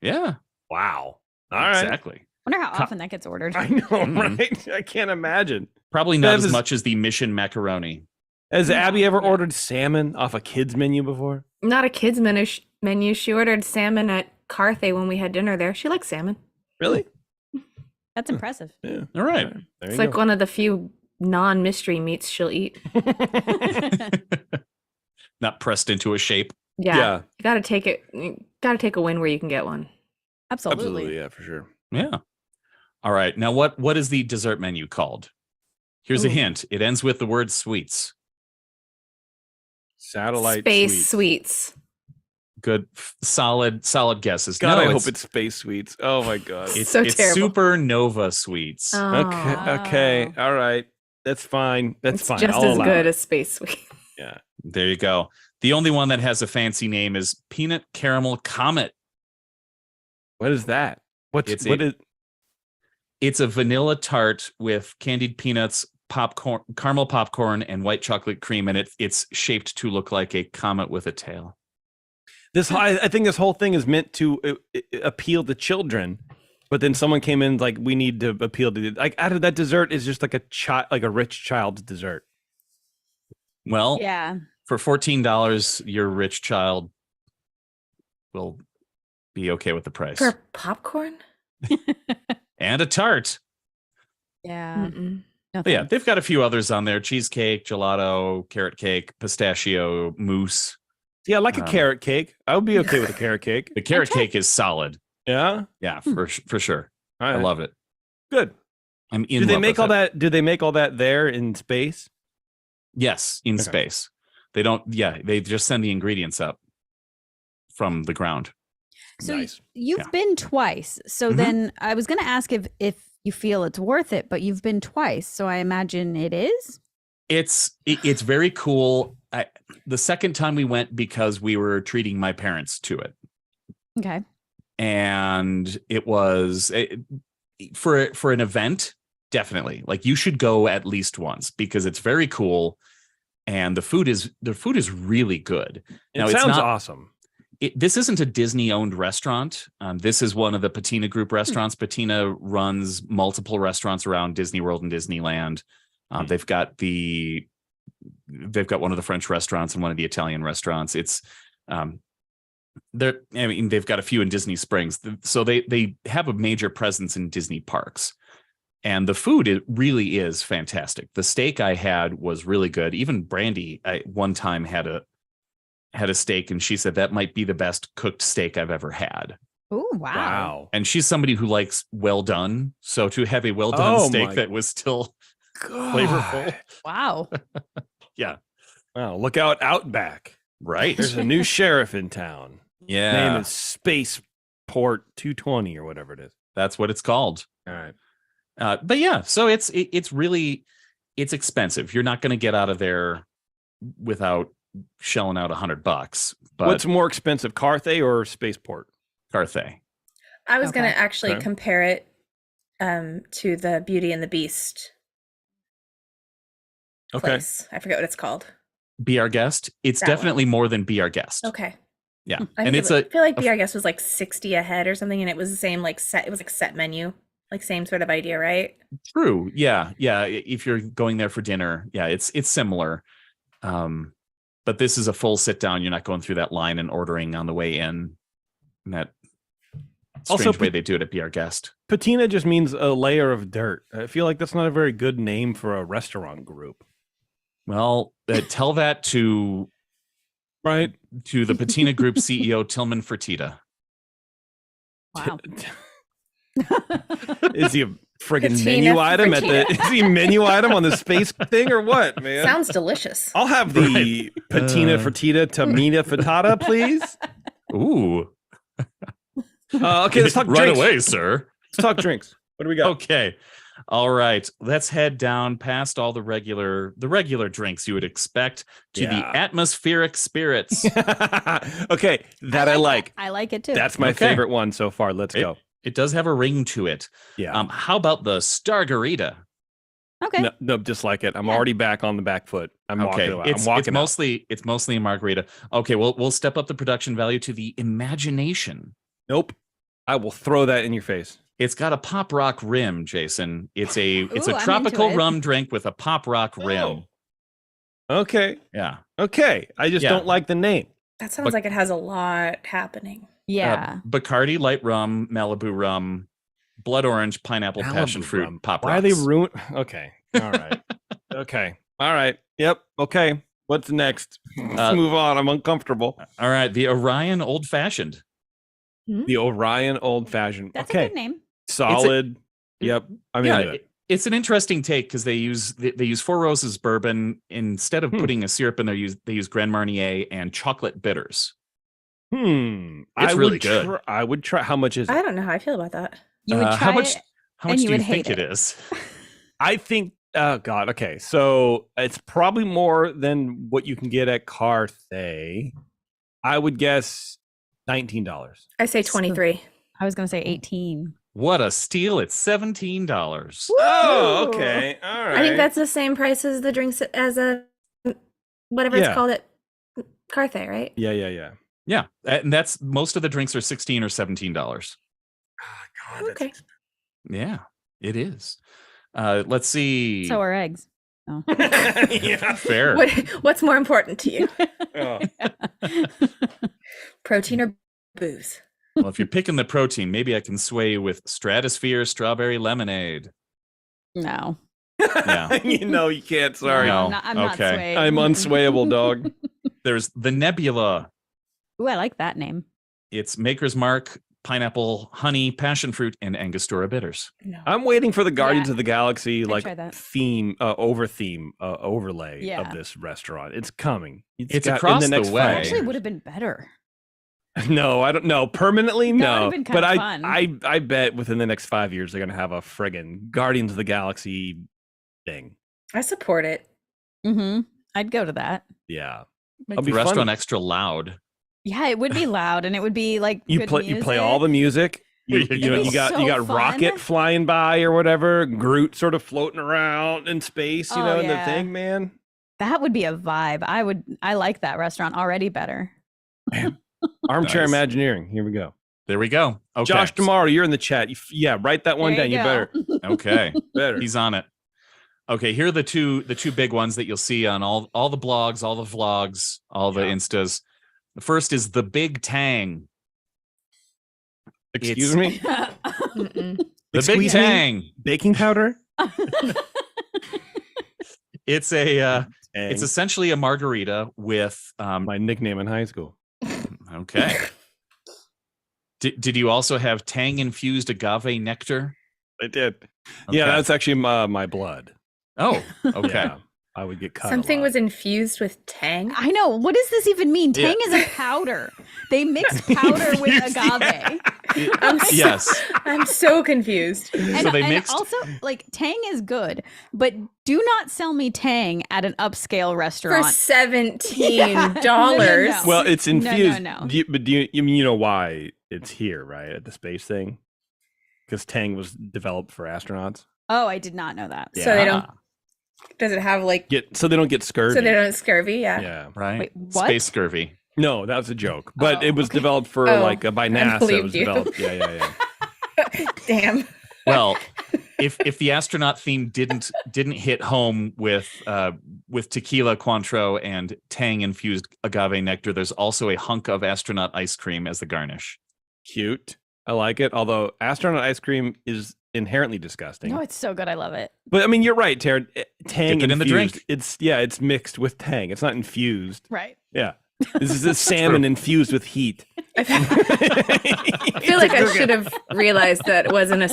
Yeah. Wow. All right. Exactly. Wonder how Co- often that gets ordered. I know, Mhm. right? I can't imagine. Probably not That as is- much as the mission macaroni. Has Abby ever Yeah. ordered salmon off a kids menu before? Not a kids menu. She ordered salmon at Carthay when we had dinner there. She likes salmon. Really? That's impressive. Yeah. All right. There It's you like go. one of the few non-mystery meats she'll eat. Not pressed into a shape. Yeah. Yeah. You gotta take it. You gotta take a win where you can get one. Absolutely. Absolutely, yeah, for sure. Yeah. All right. Now, what is the dessert menu called? Here's a Ooh. hint. It ends with the word sweets. Satellite Space sweets. sweets. Good, solid guesses. God, No, I hope it's Space Sweets. Oh my God. it's So terrible. Supernova Sweets. Okay. All right. That's fine. That's It's fine. just I'll as allow good it. as Space Sweet. Yeah. There you go. The only one that has a fancy name is Peanut Caramel Comet. What is that? It's a vanilla tart with candied peanuts, popcorn, caramel popcorn, and white chocolate cream, and it's shaped to look like a comet with a tail. I think this whole thing is meant to appeal to children, but then someone came in like, we need to appeal to like out of that dessert is just like a rich child's dessert. Well, Yeah. for $14, your rich child will be okay with the price. For popcorn? And a tart. Yeah. Mm-mm. No, But yeah, thanks. they've got a few others on there: cheesecake, gelato, carrot cake, pistachio, mousse. Yeah, like a Um, carrot cake. I would be okay with a carrot cake. The carrot Okay. cake is solid. Yeah. Yeah, for sure. All I right. love it. Good. I'm in Do they love make with all it. that? Do they make all that there in space? Yes, in Okay. space. They don't. Yeah, they just send the ingredients up from the ground. So Nice. you've Yeah. been twice. So Mhm. then I was going to ask if you feel it's worth it, but you've been twice. So I imagine it is. It's very cool. The second time we went because we were treating my parents to it, Okay. and it was for an event. Definitely, like you should go at least once because it's very cool, and the food is really good. It Now, it's sounds not- awesome. This isn't a Disney-owned restaurant. This is one of the Patina Group restaurants. Patina runs multiple restaurants around Disney World and Disneyland. They've got one of the French restaurants and one of the Italian restaurants. It's they've got a few in Disney Springs, so they have a major presence in Disney parks. And the food, it really is fantastic. The steak I had was really good. Even Brandy, one time had a steak, and she said that might be the best cooked steak I've ever had. Oh, wow. Wow. And she's somebody who likes well done. So to have a well done Oh steak my that was still God. flavorful, Wow. yeah, Wow. Look out, Outback. right, There's a new sheriff in town. yeah, Name is Spaceport 220 or whatever it is. that's what it's called. All right. But yeah, so it's really expensive. You're not going to get out of there without shelling out $100. But What's more expensive, Carthay or Spaceport? Carthay? I was going Okay. to actually Okay. compare it to the Beauty and the Beast Okay. place. I forget what it's called. Be Our Guest. It's That one. definitely more than Be Our Guest. Okay. Yeah, I and think it's I feel like a- Be Our Guest was like 60 a head or something, and it was the same like set. It was like set menu, like same sort of idea, right? True. Yeah. If you're going there for dinner, yeah, it's similar. But this is a full sit down. You're not going through that line and ordering on the way in. And that strange Also, way they do it at Be Our Guest. Patina just means a layer of dirt. I feel like that's not a very good name for a restaurant group. Well, tell that to Right? the Patina Group CEO Tillman Fertitta. Wow. Is he a friggin' Patina menu item at the? Fertitta. Is he a menu item on the space thing or what, man? Sounds delicious. I'll have the Patina Fertitta Tamina Frittata, please. Ooh, Okay, let's talk right drinks. away, sir. Let's talk drinks. What do we got? Okay. All right. Let's head down past all the regular drinks you would expect to the Yeah. atmospheric spirits. Okay, that I like. I like it too. That's my Okay. favorite one so far. Let's go. It does have a ring to it. Yeah. How about the Stargarita? okay. No, just like it. I'm Yeah. already back on the back foot. I'm walking away. It's I'm walking out. it's mostly a margarita. Okay, we'll step up the production value to the imagination. Nope. I will throw that in your face. It's got a pop rock rim, Jason. It's Ooh, a I'm tropical into it. rum drink with a pop rock rim. Okay. Yeah. Okay. I just Yeah. don't like the name. That sounds But- like it has a lot happening. Yeah. Bacardi light rum, Malibu rum, blood orange, pineapple, passion Malibu fruit, rum. pop Why rocks. are they ruined? Okay. All right. Okay. All right. Yep. Okay. What's next? Let's Uh, move on. I'm uncomfortable. All right, the Orion Old Fashioned. The Orion Old Fashioned. That's Okay. a good name. Solid. Yep. I'm into it. It's an interesting take because they use Four Roses bourbon instead of putting a syrup in there. They use Grand Marnier and chocolate bitters. It's really good. I would try. How much is it? I don't know how I feel about that. You would try how much? it. How and much you do you would hate think it it. is? I think. Oh God. Okay, so it's probably more than what you can get at Carthay. I would guess $19. I say 23. I was going to say 18. What a steal! It's $17. Oh, okay. All right. I think that's the same price as the drinks as a whatever Yeah. it's called at Carthay, right? Yeah. Yeah, and that's most of the drinks are $16 or $17. Oh, God, Okay. Yeah, it is. Let's see. So are eggs. Oh. yeah. Fair. What's more important to you? Oh. Protein or booze? Well, if you're picking the protein, maybe I can sway you with Stratosphere Strawberry Lemonade. No. Yeah. You can't. Sorry. No. I'm not Okay. swayed. I'm unswayable, dog. There's the Nebula. Ooh, I like that name. It's Maker's Mark, pineapple, honey, passion fruit, and Angostura bitters. No. I'm waiting for the Guardians Yeah. of the Galaxy I'd like try that. theme overlay Yeah. of this restaurant. It's coming. It's got- across in the next way. 5 Actually, years. would have been better. No, I don't know. Permanently, That no. would've been kinda But fun. I bet within the next 5 years they're gonna have a friggin' Guardians of the Galaxy thing. I support it. Mm-hmm. I'd go to that. Yeah. Make It'll the be restaurant fun. extra loud. Yeah, it would be loud, and it would be like You good play all the music. You It'd know, be you got so you got fun. Rocket flying by or whatever, Groot sort of floating around in space, Oh, in the yeah. thing, man. That would be a vibe. I like that restaurant already better. Armchair Nice. Imagineering. Here we go. There we go. Okay. Josh tomorrow, you're in the chat. Yeah, write that one There down. you You go. better. Okay. Better. He's on it. Okay, here are the two big ones that you'll see on all the blogs, all the vlogs, all the Yeah. instas. The first is the Big Tang. Excuse It's- me? Mm-mm. The Big Excuse me? Tang. Baking powder? It's a Tang. it's essentially a margarita with my nickname in high school. okay. Did you also have Tang infused agave nectar? I did. Yeah, Okay. that's actually my blood. Oh, okay. Yeah, I would get cut. Something a lot. was infused with Tang. I know. What does this even mean? Yeah. Tang is a powder. They mix powder with Infused, agave. I'm so, Yes. I'm so confused. And, So they and mixed- also, like, Tang is good, but do not sell me Tang at an upscale For restaurant. $17. No. Well, it's No, no, infused. no. But do you know why it's here, right? At the space thing? Because Tang was developed for astronauts. Oh, I did not know that. Yeah. So they don't. Ah, Does it have like? So they don't get scurvy. So they don't scurvy? Yeah. Yeah. right. Wait, what? Space scurvy. No, that was a joke. But Oh, it was okay. developed for Oh, by I NASA. It believed was you. developed. Yeah. Damn. Well, if the astronaut theme didn't hit home with tequila, Cointreau, and Tang infused agave nectar, there's also a hunk of astronaut ice cream as the garnish. Cute. I like it. Although astronaut ice cream is inherently disgusting. No, it's so good. I love it. But I mean, you're right, Tara. Tang Dip it in the infused. drink. It's mixed with Tang. It's not infused. Right. Yeah. This is a salmon infused with heat. I feel like I should have realized that it wasn't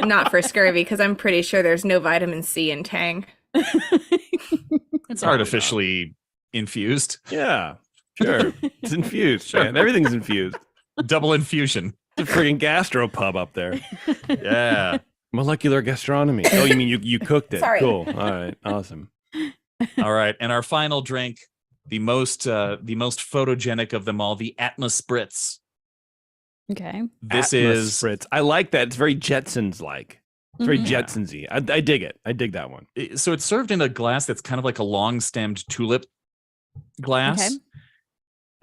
not for scurvy because I'm pretty sure there's no vitamin C in Tang. It's artificially infused. Yeah. Sure. It's infused. Sure. Man. Everything's infused. Double infusion. It's a friggin' gastropub up there. Yeah. Molecular gastronomy. Oh, you mean you cooked it? Sorry. Cool. All right. Awesome. All right. And our final drink, the most photogenic of them all, the Atmos Spritz. Okay. This Atmos is Spritz. I like that. It's very Jetsons like. It's very Mhm. Yeah. Jetsonsy. I dig it. I dig that one. so it's served in a glass that's kind of like a long-stemmed tulip glass. Okay.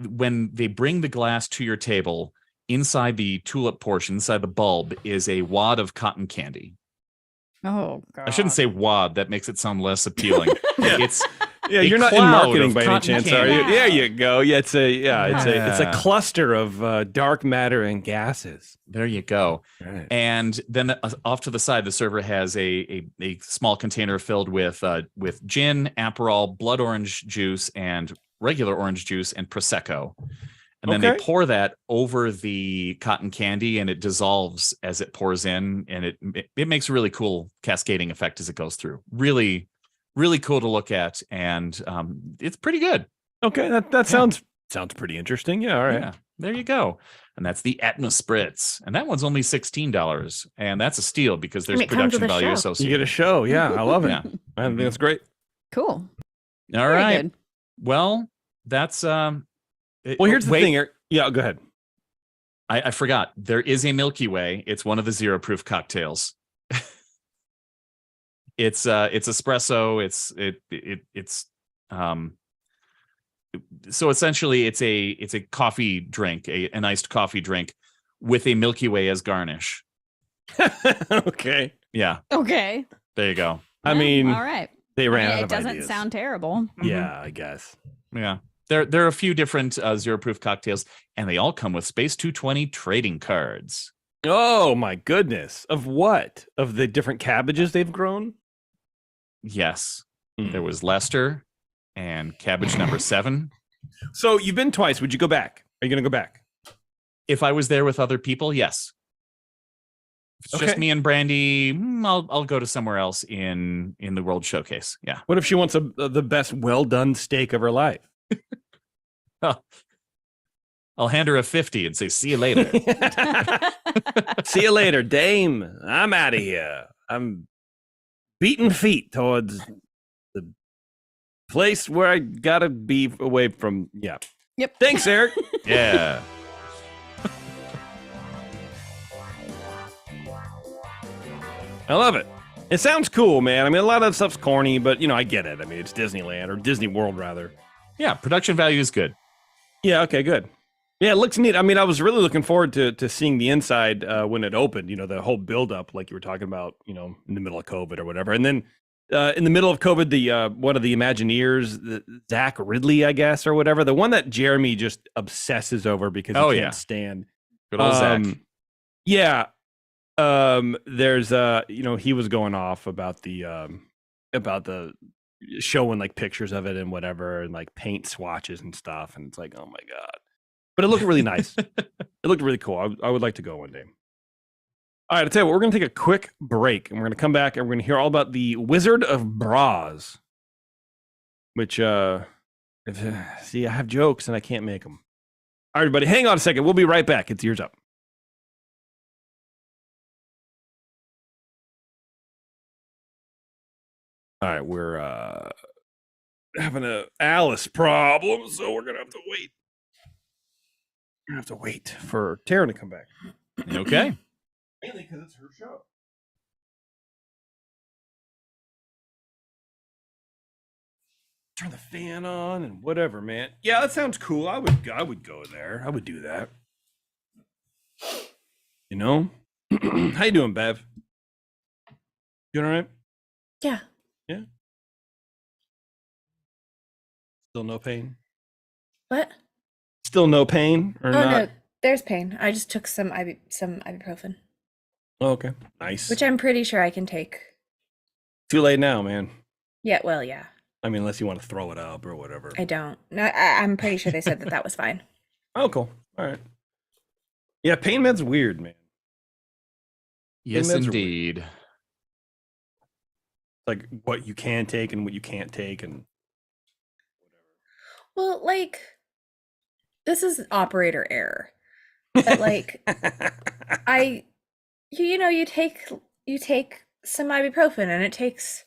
When they bring the glass to your table, inside the tulip portion, inside the bulb, is a wad of cotton candy. Oh, God. I shouldn't say wad. That makes it sound less appealing. It's Yeah, A you're not in cloud marketing of by any cotton chance, are you? candy. There you go. Yeah, it's a Yeah. cluster of dark matter and gases. there you go. Right. And then off to the side, the server has a small container filled with gin, Aperol, blood orange juice, and regular orange juice, and Prosecco. And then they Okay. pour that over the cotton candy, and it dissolves as it pours in, and it makes a really cool cascading effect as it goes through. Really, really cool to look at, and it's pretty good. Okay, that sounds pretty interesting. Yeah, all right. Yeah. There you go. And that's the Atmospritz. And that one's only $16. And that's a steal because there's it comes with production a value show. You associated. get a show. Yeah, I love it. Yeah. I think that's great. Cool. All Very right. good. Well, that's Well, here's the thing, Eric. Yeah, go ahead. I forgot. There is a Milky Way. It's one of the zero proof cocktails. It's espresso. It's so essentially it's a coffee drink, an iced coffee drink with a Milky Way as garnish. Okay. Yeah. Okay. There you go. I Well, mean, all right. they ran out It of doesn't ideas. sound terrible. Yeah, I guess. Yeah. There are a few different zero proof cocktails, and they all come with Space 220 trading cards. Oh my goodness! Of what? Of the different cabbages they've grown? Yes. Hmm. There was Lester and cabbage number 7. So you've been twice. Would you go back? Are you going to go back? If I was there with other people, yes. If it's just Okay. me and Brandy, I'll go to somewhere else in the World Showcase. Yeah. What if she wants the best well done steak of her life? I'll hand her a 50 and say, see you later. See you later, Dame. I'm out of here. I'm beating feet towards the place where I gotta be away from. Yeah. Yep. Thanks, Eric. Yeah. I love it. It sounds cool, man. I mean, a lot of stuff's corny, but I get it. I mean, it's Disneyland or Disney World, rather. Yeah. Production value is good. Yeah. Okay. Good. Yeah, it looks neat. I mean, I was really looking forward to seeing the inside when it opened. The whole build up, like you were talking about. In the middle of COVID or whatever, and then in the middle of COVID, the one of the Imagineers, Zach Ridley, I guess, or whatever, the one that Jeremy just obsesses over because he can't stand. Good old Zach. Yeah. There's he was going off about the showing like pictures of it and whatever and like paint swatches and stuff, and it's like, oh my god. But it looked really nice. It looked really cool. I would like to go one day. All right, I'll tell you what, we're going to take a quick break, and we're going to come back, and we're going to hear all about the Wizard of Bras, which, see, I have jokes, and I can't make them. All right, everybody, hang on a second. We'll be right back. It's Ears Up. All right, we're having a Alice problem, so we're going to have to wait. We're going to have to wait for Taryn to come back. Okay. Mainly because it's her show. Turn the fan on and whatever, man. Yeah, that sounds cool. I would go there. I would do that. How you doing, Bev? You all right? Yeah. Yeah. Still no pain? What? Still no pain or Oh not? no, there's pain. I just took some ibuprofen, Oh, okay. Nice. which I'm pretty sure I can take. Too late now, man. Yeah, well, yeah. I mean, unless you want to throw it up or whatever. I don't. No, I'm pretty sure they said that was fine. Oh, cool. All right. Yeah, pain med's weird, man. Yes, meds are weird. indeed. Like what you can take and what you can't take and Well, like, this is operator error. But like, you take some ibuprofen and it takes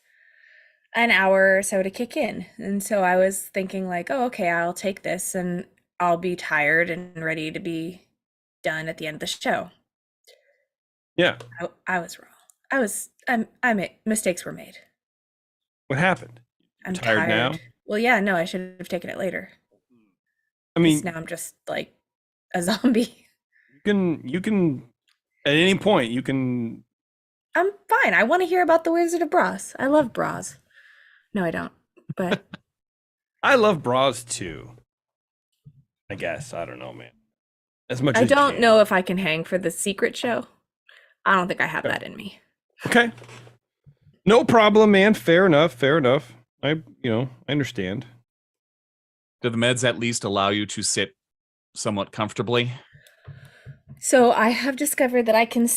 an hour or so to kick in. And so I was thinking like, oh, okay, I'll take this and I'll be tired and ready to be done at the end of the show. Yeah. I was wrong. Mistakes were made. What happened? I'm tired now? Well, yeah, no, I should have taken it later. I mean, Now I'm just like a zombie. you can at any point you can I'm fine. I want to hear about the Wizard of Bras. I love bras. No, I don't. But I love bras too. I guess. I don't know, man. As much I as you don't can. know if I can hang for the secret show. I don't think I have that in me. Okay. No problem, man. Fair enough. Fair enough. I understand. Do the meds at least allow you to sit somewhat comfortably? So I have discovered that I can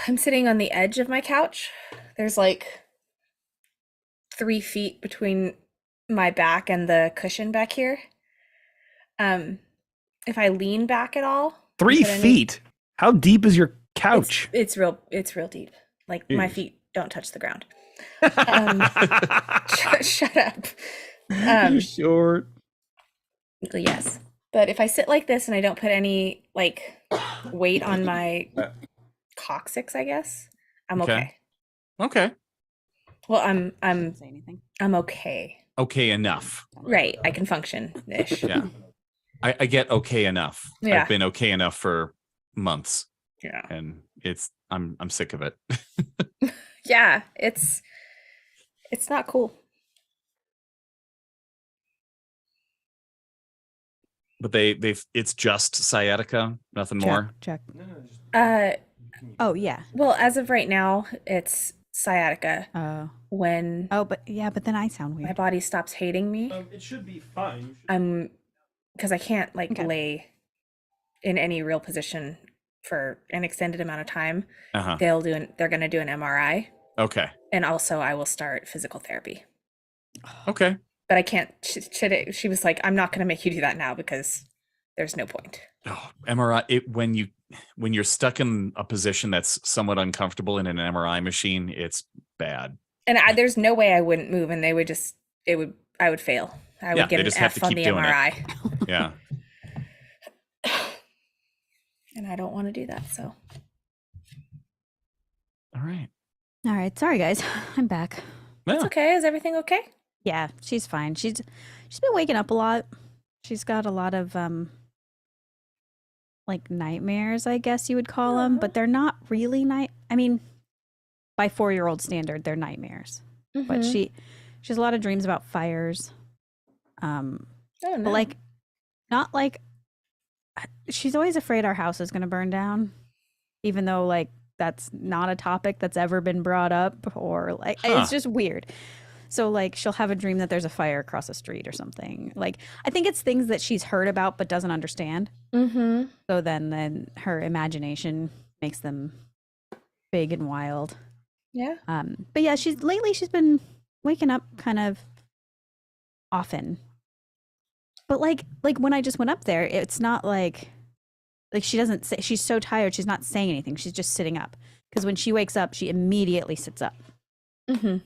I'm sitting on the edge of my couch. There's like 3 feet between my back and the cushion back here. if I lean back at all. 3 put any- feet? How deep is your couch? It's real deep. Like my Jeez. feet don't touch the ground. Um, Shut up. You're short. Yes. But if I sit like this and I don't put any like weight on my coccyx, I guess, I'm okay. Okay. Well, I'm Say anything. I'm okay. Okay enough. Right. I can function ish. Yeah. I get okay enough. Yeah. I've been okay enough for months, Yeah. and I'm sick of it. Yeah. It's not cool. But it's just sciatica, nothing more. Check. Uh, Yeah. well, as of right now, it's sciatica. Oh. When But then I sound my weird. body stops hating me, It should be fine. because I can't like Okay. lay in any real position for an extended amount of time. Uh-huh. They're gonna do an MRI, Okay. and also I will start physical therapy. Okay. But I can't. She was like, "I'm not gonna make you do that now because there's no point." Oh, MRI. When you're stuck in a position that's somewhat uncomfortable in an MRI machine, it's bad. And there's no way I wouldn't move, and I would fail. I would Yeah, get they an just have F to on keep the doing it. MRI, Yeah. and I don't want to do that. So All right. All right. Sorry, guys. I'm back. Yeah. it's okay. Is everything okay? Yeah, she's fine. She's been waking up a lot. She's got a lot of like nightmares, I guess you would call them, but they're not really I mean, by 4-year-old standard, they're nightmares. But Mhm. she has a lot of dreams about fires. Oh, no. But like not like she's always afraid our house is going to burn down, even though like that's not a topic that's ever been brought up, or like it's just weird. So like she'll have a dream that there's a fire across the street or something. Like I think it's things that she's heard about but doesn't understand. Mm-hmm. So then her imagination makes them big and wild. Yeah. But yeah, she's been waking up kind of often. But like when I just went up there, it's not like she doesn't say, she's so tired she's not saying anything. She's just sitting up. Because when she wakes up, she immediately sits up. Mm-hmm.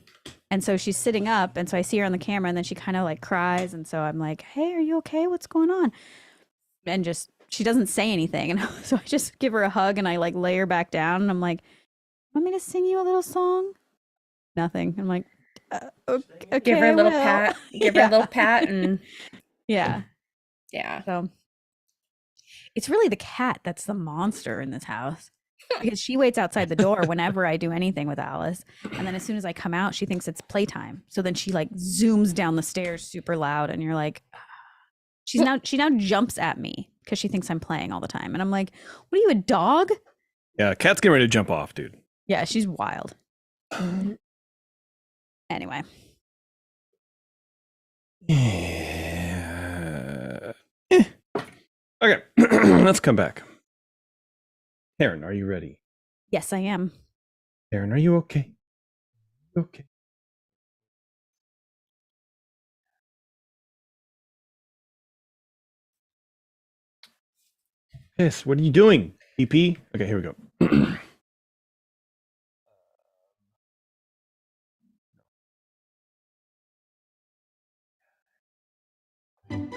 And so she's sitting up, and so I see her on the camera, and then she kind of like cries, and so I'm like, "Hey, are you okay? What's going on?" And just she doesn't say anything, and so I just give her a hug, and I like lay her back down, and I'm like, "Want me to sing you a little song?" Nothing. I'm like, "Okay." Give her a little well." pat. Give her a little pat, and Yeah. yeah. So it's really the cat that's the monster in this house. Because she waits outside the door whenever I do anything with Alice. And then as soon as I come out, she thinks it's playtime. So then she like zooms down the stairs super loud, and you're like, she now jumps at me because she thinks I'm playing all the time. And I'm like, what are you, a dog? Yeah, cat's getting ready to jump off, dude. Yeah, she's wild. Anyway. Yeah. Okay, let's come back. Karen, are you ready? Yes, I am. Karen, are you okay? Okay. Yes, what are you doing, EP? Okay, here we go.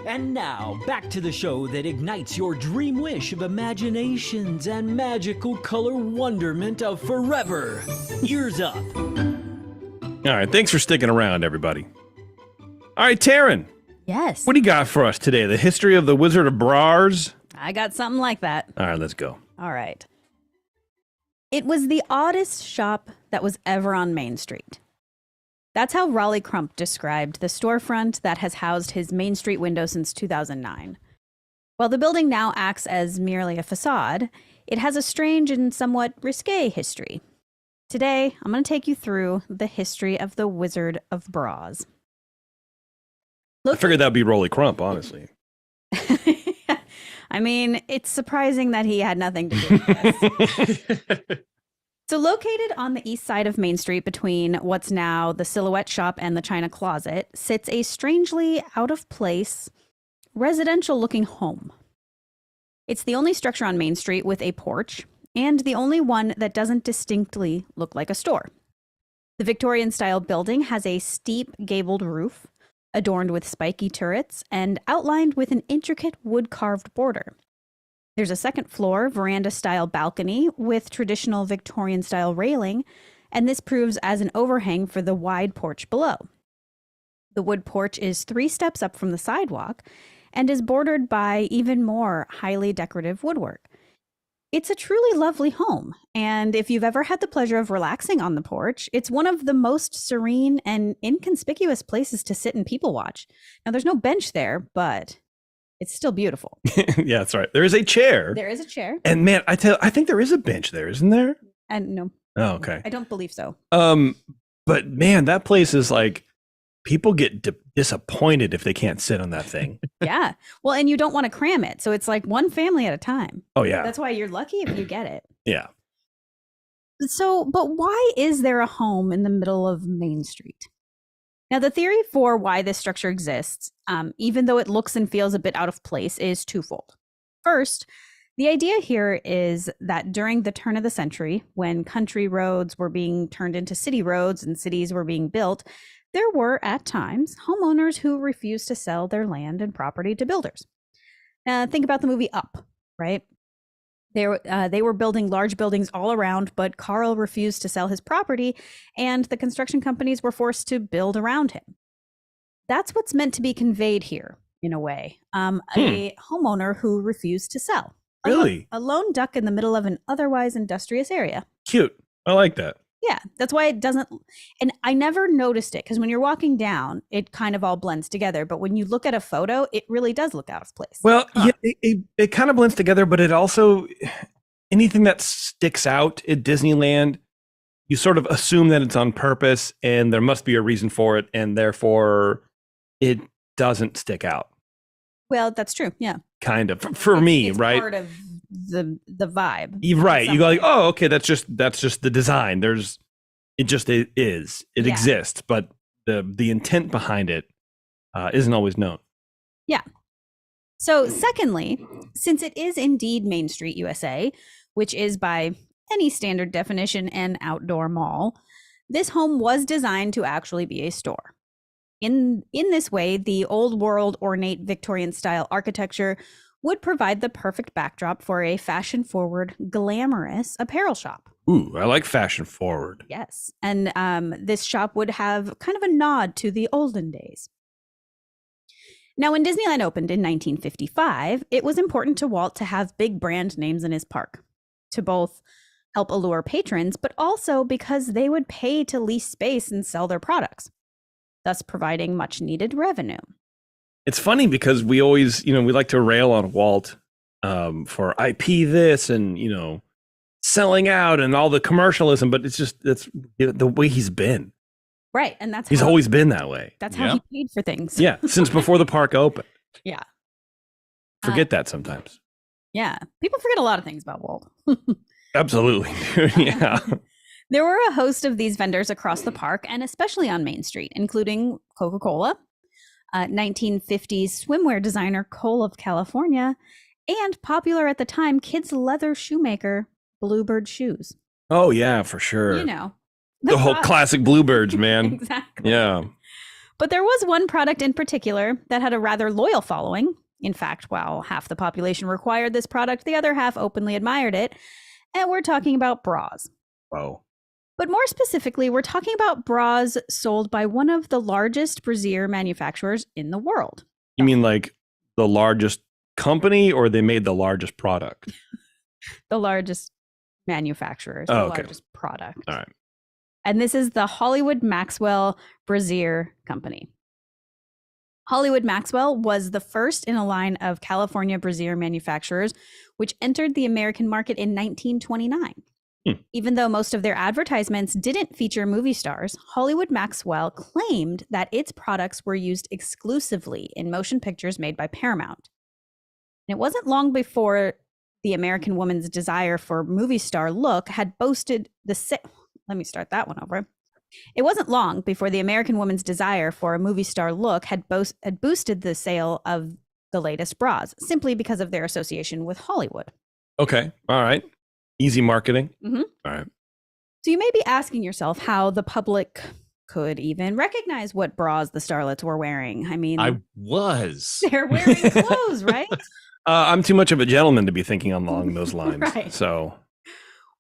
And now, back to the show that ignites your dream wish of imaginations and magical color wonderment of forever. Ears up. All right, thanks for sticking around, everybody. All right, Taryn, Yes. what do you got for us today? The history of the Wizard of Braz? I got something like that. All right, let's go. All right. It was the oddest shop that was ever on Main Street. That's how Raleigh Crump described the storefront that has housed his Main Street window since 2009. While the building now acts as merely a facade, it has a strange and somewhat risque history. Today, I'm going to take you through the history of the Wizard of Braz. I figured that'd be Rolly Crump, honestly. I mean, it's surprising that he had nothing to do with this. So located on the east side of Main Street between what's now the Silhouette Shop and the China Closet sits a strangely out of place residential looking home. It's the only structure on Main Street with a porch, and the only one that doesn't distinctly look like a store. The Victorian-style building has a steep gabled roof, adorned with spiky turrets, and outlined with an intricate wood-carved border. There's a second-floor veranda-style balcony with traditional Victorian-style railing, and this proves as an overhang for the wide porch below. The wood porch is 3 steps up from the sidewalk and is bordered by even more highly decorative woodwork. It's a truly lovely home, and if you've ever had the pleasure of relaxing on the porch, it's one of the most serene and inconspicuous places to sit and people watch. Now, there's no bench there, but it's still beautiful. Yeah, that's right. There is a chair. There is a chair. And man, I think there is a bench there, isn't there? And no. Oh, okay. I don't believe so. But man, that place is like, people get disappointed if they can't sit on that thing. Yeah. Well, and you don't want to cram it. So it's like one family at a time. Oh, yeah. That's why you're lucky if you get it. Yeah. So, but why is there a home in the middle of Main Street? Now, the theory for why this structure exists, even though it looks and feels a bit out of place, is twofold. First, the idea here is that during the turn of the century, when country roads were being turned into city roads and cities were being built, there were, at times, homeowners who refused to sell their land and property to builders. Think about the movie Up, right? They were building large buildings all around, but Carl refused to sell his property, and the construction companies were forced to build around him. That's what's meant to be conveyed here, in a way. A homeowner who refused to sell. Really? A lone duck in the middle of an otherwise industrious area. Cute. I like that. Yeah, that's why it doesn't, and I never noticed it because when you're walking down, it kind of all blends together. But when you look at a photo, it really does look out of place. Well, yeah, it kind of blends together, but it also, anything that sticks out at Disneyland, you sort of assume that it's on purpose and there must be a reason for it, and therefore it doesn't stick out. Well, that's true. Yeah. Kind of for me, it's right? Part of the vibe. You're right. You go like, oh, okay, that's just the design. It exists, but the intent behind it isn't always known. Yeah. So secondly, since it is indeed Main Street, USA, which is by any standard definition an outdoor mall, this home was designed to actually be a store. In this way, the old world ornate Victorian style architecture would provide the perfect backdrop for a fashion-forward, glamorous apparel shop. Ooh, I like fashion forward. Yes. And this shop would have kind of a nod to the olden days. Now, when Disneyland opened in 1955, it was important to Walt to have big brand names in his park to both help allure patrons, but also because they would pay to lease space and sell their products, thus providing much needed revenue. It's funny because we always, we like to rail on Walt for IP this and, selling out and all the commercialism, but that's the way he's been. Right. And he's always been that way. That's how he paid for things. Yeah. Since before the park opened. Yeah. Forget that sometimes. Yeah. People forget a lot of things about Walt. Absolutely. Yeah. There were a host of these vendors across the park and especially on Main Street, including Coca-Cola, 1950s swimwear designer Cole of California, and popular at the time kids' leather shoemaker Bluebird Shoes. Oh, yeah, for sure. The whole classic Bluebirds, man. Exactly. Yeah. But there was one product in particular that had a rather loyal following. In fact, while half the population required this product, the other half openly admired it. And we're talking about bras. Wow. But more specifically, we're talking about bras sold by one of the largest brassiere manufacturers in the world. You mean like the largest company, or they made the largest product? The largest manufacturers, the largest product. All right. And this is the Hollywood Maxwell Brassiere Company. Hollywood Maxwell was the first in a line of California brassiere manufacturers, which entered the American market in 1929. Even though most of their advertisements didn't feature movie stars, Hollywood Maxwell claimed that its products were used exclusively in motion pictures made by Paramount. And it wasn't long before the American woman's desire for movie star look had boosted the Let me start that one over. It wasn't long before the American woman's desire for a movie star look had boosted the sale of the latest bras, simply because of their association with Hollywood. Okay. All right. Easy marketing. Mhm. All right. So you may be asking yourself how the public could even recognize what bras the starlets were wearing. I mean, I was. they're wearing clothes, right? I'm too much of a gentleman to be thinking along those lines. Right. So,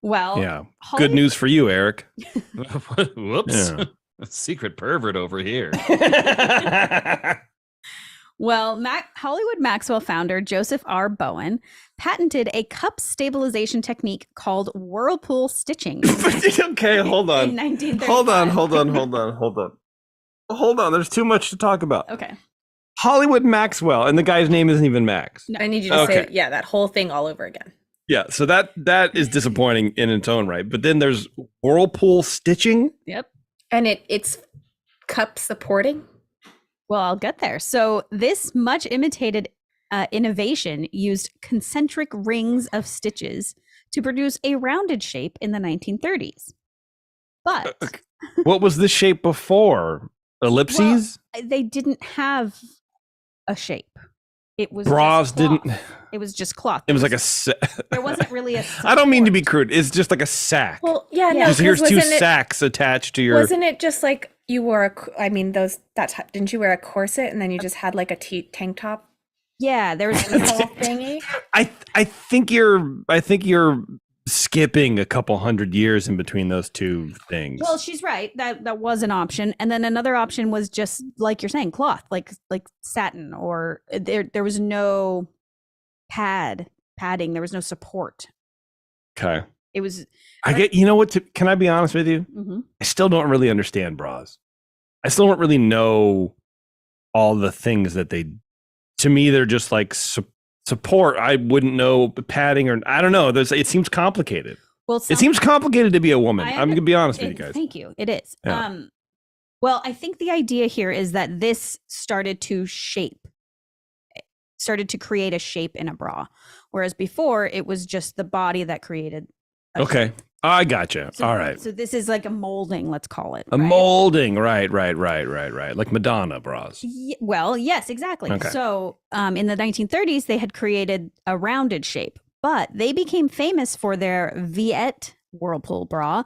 Well, yeah. Hollywood- Good news for you, Eric. Whoops. Yeah. Secret pervert over here. Well, Hollywood Maxwell founder Joseph R. Bowen patented a cup stabilization technique called whirlpool stitching Okay, hold in on. 1935. Hold on. There's too much to talk about. Okay. Hollywood Maxwell, and the guy's name isn't even Max. I need you to say, Okay. yeah, that whole thing all over again. Yeah, so that is disappointing in its own right. But then there's whirlpool stitching. Yep. And it's cup supporting. Well, I'll get there. So this much imitated innovation used concentric rings of stitches to produce a rounded shape in the 1930s. But What was this shape before? Ellipses? they didn't have a shape. It was Bras just cloth. didn't. It was just cloth. It was There like a. there wasn't really a. I don't mean to support. be crude. It's just like a sack. Well, yeah, no, Because here's two wasn't it, sacks attached to your. wasn't it just like you wore didn't you wear a corset and then you just had like a tank top? Yeah, there was The whole thingy? I think you're skipping a couple hundred years in between those two things. Well, she's right. That was an option, and then another option was just like you're saying, cloth, like satin, or there was no padding. There was no support. Okay. It was. I get. You know what? Can I be honest with you? Mhm. I still don't really understand bras. I still don't really know all the things that they. To me, they're just like support. I wouldn't know padding or I don't know. It seems complicated. Well, It seems complicated to be a woman. I I'm gonna be honest with you It- guys. Thank you. It is. Yeah. Well, I think the idea here is that this started to create a shape in a bra, whereas before it was just the body that created. A Okay, shape. I gotcha. So, All right, So this is like a molding, let's call it. a right? molding. Right. Like Madonna bras. Well, yes, exactly. Okay. So in the 1930s, they had created a rounded shape, but they became famous for their Viet whirlpool bra,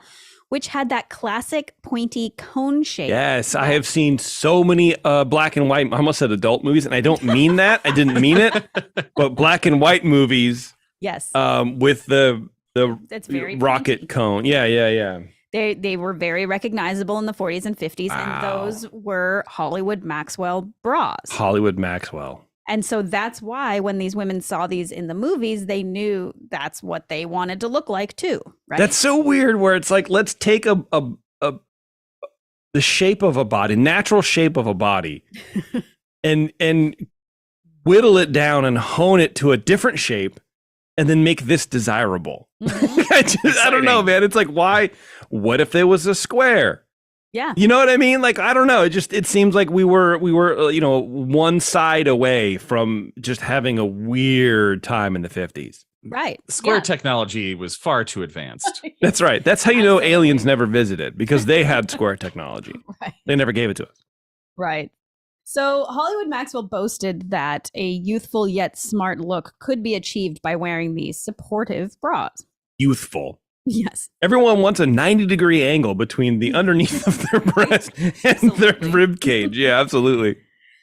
which had that classic pointy cone shape. Yes, I have seen so many black and white. I almost said adult movies, and I don't mean that. I didn't mean it. But black and white movies Yes. with the That's very rocket pointy. cone. Yeah. They were very recognizable in the 40s and 50s, Wow. and those were Hollywood Maxwell bras. Hollywood Maxwell. And so that's why when these women saw these in the movies, they knew that's what they wanted to look like too, right? That's so weird. Where it's like, let's take the shape of a body, natural shape of a body, and whittle it down and hone it to a different shape, and then make this desirable. Mhm. I don't know, man. It's like, why? What if there was a square? Yeah. You know what I mean? Like, I don't know. It seems like we were one side away from just having a weird time in the 50s. Right. Square Yeah. technology was far too advanced. That's right. That's how you know Absolutely. aliens never visited, because they had square technology. Right. They never gave it to us. Right. So Hollywood Maxwell boasted that a youthful yet smart look could be achieved by wearing these supportive bras. Youthful. Yes. Everyone wants a 90-degree angle between the underneath of their breast and their Absolutely. rib cage. Yeah, absolutely.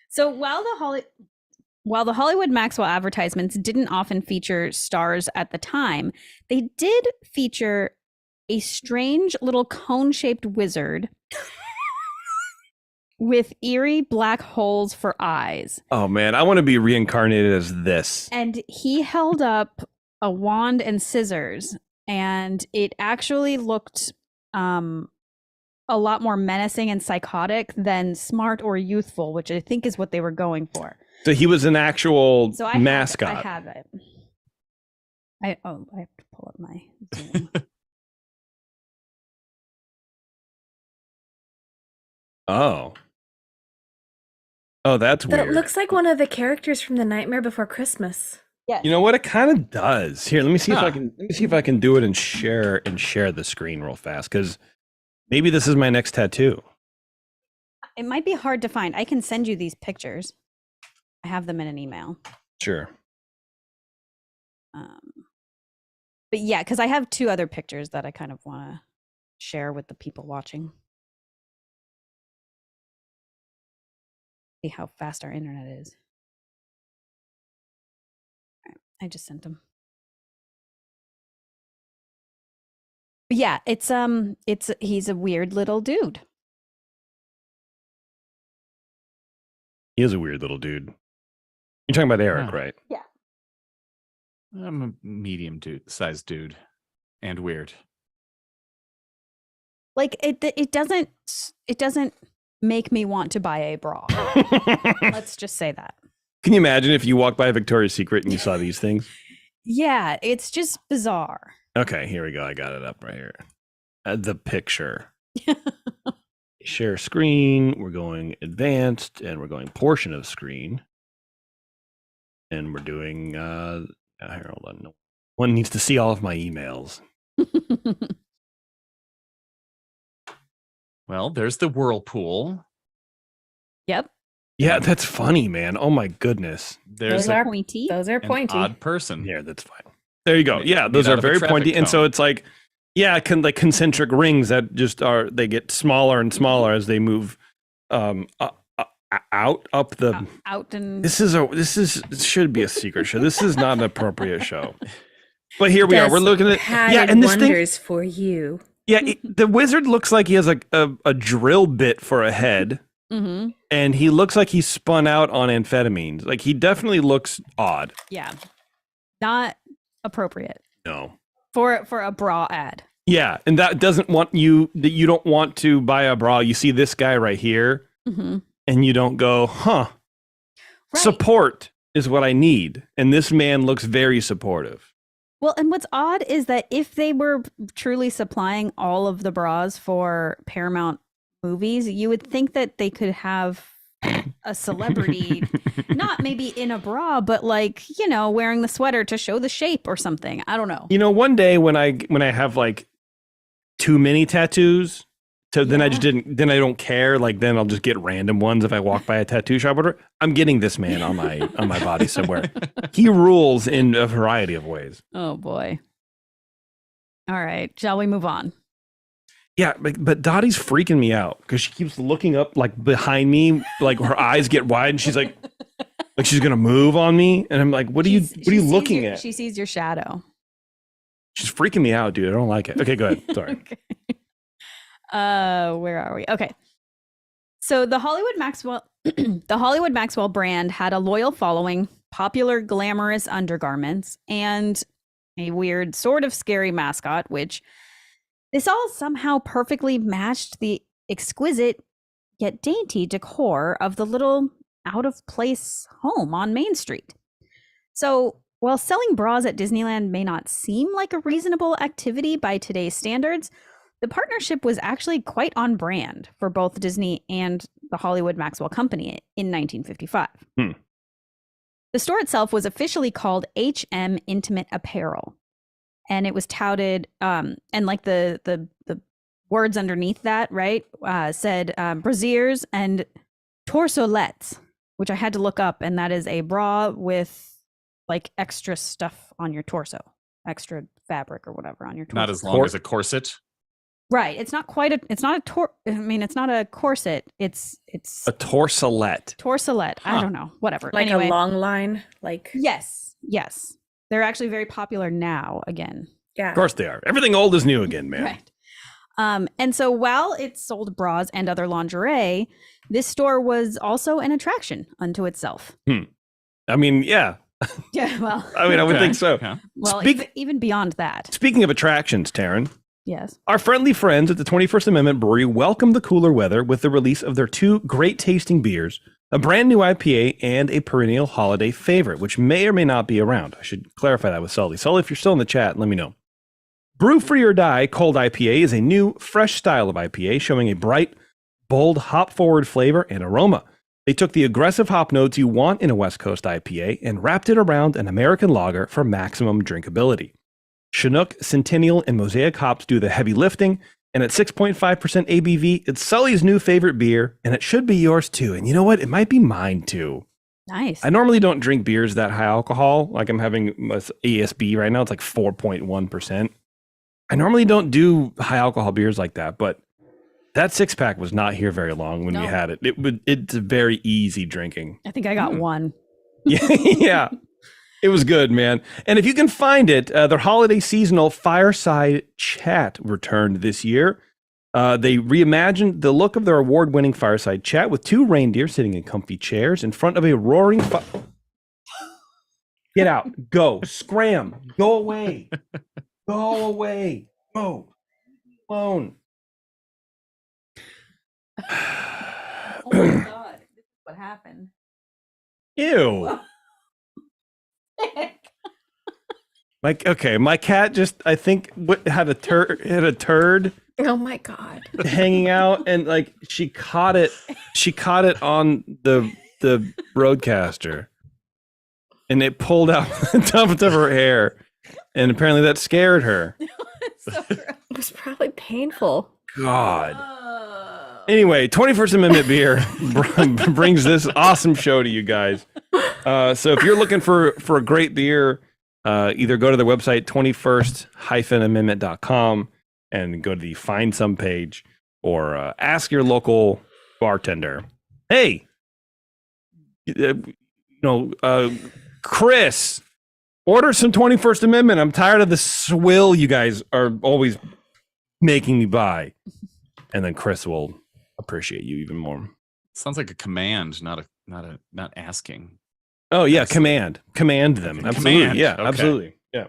So while the Hollywood Maxwell advertisements didn't often feature stars at the time, they did feature a strange little cone-shaped wizard with eerie black holes for eyes. Oh man, I want to be reincarnated as this. And he held up a wand and scissors, and it actually looked a lot more menacing and psychotic than smart or youthful, which I think is what they were going for. So he was an actual So I mascot. have it. I have to pull up my Zoom. Oh, that's That weird. looks like one of the characters from The Nightmare Before Christmas. Yes. You know what? It kind of does. Here, let me see Huh. if I can do it and share the screen real fast, because maybe this is my next tattoo. It might be hard to find. I can send you these pictures. I have them in an email. Sure. But yeah, because I have 2 other pictures that I kind of want to share with the people watching. See how fast our internet is. All right, I just sent them. But yeah, he's a weird little dude. He is a weird little dude. You're talking about Eric, Yeah. right? Yeah. I'm a medium sized dude and weird. Like it doesn't make me want to buy a bra. Let's just say that. Can you imagine if you walked by a Victoria's Secret and you saw these things? Yeah, it's just bizarre. Okay, here we go. I got it up right here. The picture. Share screen. We're going advanced, and we're going portion of screen. And we're doing, here, hold on. No. One needs to see all of my emails. Well, there's the whirlpool. Yep. Yeah, that's funny, man. Oh my goodness. There's Those are Pointy. Those are an pointy. odd person. Yeah, that's fine. There you go. Made- Yeah, those made out are of a very traffic pointy. And so cone. it's like, yeah, like concentric rings that just are, they get smaller and smaller as they move up the. Out and This should be a secret show. This is not an appropriate show. But here we are. Does We're looking at padded and this thing. wonders for you. Yeah, the wizard looks like he has a drill bit for a head, mm-hmm. and he looks like he's spun out on amphetamines. Like he definitely looks odd. Yeah. Not appropriate No. for a bra ad. Yeah, and that doesn't want you that you don't want to buy a bra. You see this guy right here, Mm-hmm. and you don't go, huh? Right. Support is what I need, and this man looks very supportive. Well, and what's odd is that if they were truly supplying all of the bras for Paramount movies, you would think that they could have a celebrity, not maybe in a bra, but like, wearing the sweater to show the shape or something. I don't know. You know, one day when I have like too many tattoos, so then I just didn't. Then I don't care. Like then I'll just get random ones if I walk by a tattoo shop. Or whatever. I'm getting this man on my body somewhere. He rules in a variety of ways. Oh boy. All right. Shall we move on? Yeah, but Dottie's freaking me out because she keeps looking up like behind me, like her eyes get wide, and she's like she's gonna move on me, and I'm like, what are you looking at? She sees your shadow. She's freaking me out, dude. I don't like it. Okay, go ahead. Sorry. Okay. Where are we? Okay. So the Hollywood Maxwell brand had a loyal following, popular glamorous undergarments, and a weird sort of scary mascot, which this all somehow perfectly matched the exquisite yet dainty decor of the little out of place home on Main Street. So while selling bras at Disneyland may not seem like a reasonable activity by today's standards, the partnership was actually quite on brand for both Disney and the Hollywood Maxwell Company in 1955. The store itself was officially called HM Intimate Apparel, and it was touted, and like the words underneath that, right, said brasiers and torsolettes, which I had to look up, and that is a bra with like extra stuff on your torso, extra fabric or whatever on your torso. Not as long as a corset. Right. It's not quite it's not a corset. It's A torsolette. torsolette. I don't know. Whatever. Like Anyway. a long line. Like Yes. They're actually very popular now again. yeah. Of course they are. Everything old is new again, man. Right. And so while it sold bras and other lingerie, this store was also an attraction unto itself. I mean, yeah. Yeah, well, I mean, I would Okay, think so. okay. even beyond that. Speaking of attractions, Taryn, Yes. our friendly friends at the 21st Amendment Brewery welcomed the cooler weather with the release of their 2 great tasting beers, a brand new IPA and a perennial holiday favorite, which may or may not be around. I should clarify that with Sully. Sully, if you're still in the chat, let me know. Brew Free or Die Cold IPA is a new, fresh style of IPA showing a bright, bold, hop-forward flavor and aroma. They took the aggressive hop notes you want in a West Coast IPA and wrapped it around an American lager for maximum drinkability. Chinook, Centennial, and Mosaic hops do the heavy lifting, and at 6.5% ABV, it's Sully's new favorite beer, and it should be yours too. And you know what? It might be mine too. Nice. I normally don't drink beers that high alcohol. Like I'm having ASB right now. It's like 4.1%. I normally don't do high alcohol beers like that, but that 6-pack was not here very long when we No. had it. It's very easy drinking. I think I got one. Yeah. It was good, man. And if you can find it, their holiday seasonal fireside chat returned this year. They reimagined the look of their award-winning fireside chat with 2 reindeer sitting in comfy chairs in front of a roaring Get out. Go. Scram. Go away. Go away. Go. Alone. Oh my God. This is what happened. Ew. Like, okay, my cat just, I think, had a turd Oh my God. hanging out, and like she caught it on the broadcaster, and it pulled out the top of her hair, and apparently that scared her. It was probably painful. God. Anyway, 21st Amendment beer brings this awesome show to you guys. So if you're looking for a great beer, either go to the website 21st-amendment.com and go to the Find Some page, or ask your local bartender, hey, Chris, order some 21st Amendment. I'm tired of the swill you guys are always making me buy. And then Chris will appreciate you even more. Sounds like a command, not asking. Oh yeah, command them. Okay, Absolutely. command. Yeah, Okay. absolutely. Yeah.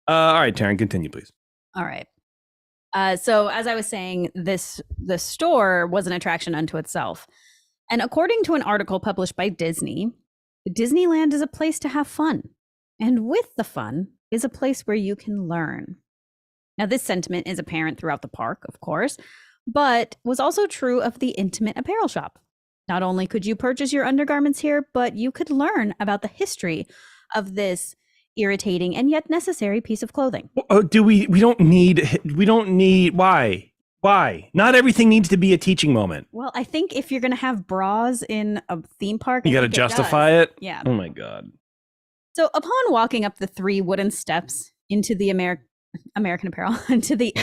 All right, Taryn, continue, please. All right. So as I was saying, the store was an attraction unto itself. And according to an article published by Disney, Disneyland is a place to have fun. And with the fun is a place where you can learn. Now, this sentiment is apparent throughout the park, of course, but was also true of the intimate apparel shop. Not only could you purchase your undergarments here, but you could learn about the history of this irritating and yet necessary piece of clothing. Oh, we don't need why? Not everything needs to be a teaching moment. Well, I think if you're going to have bras in a theme park, You got to justify it. Yeah. Oh my God. So upon walking up the 3 wooden steps into the American Apparel, into the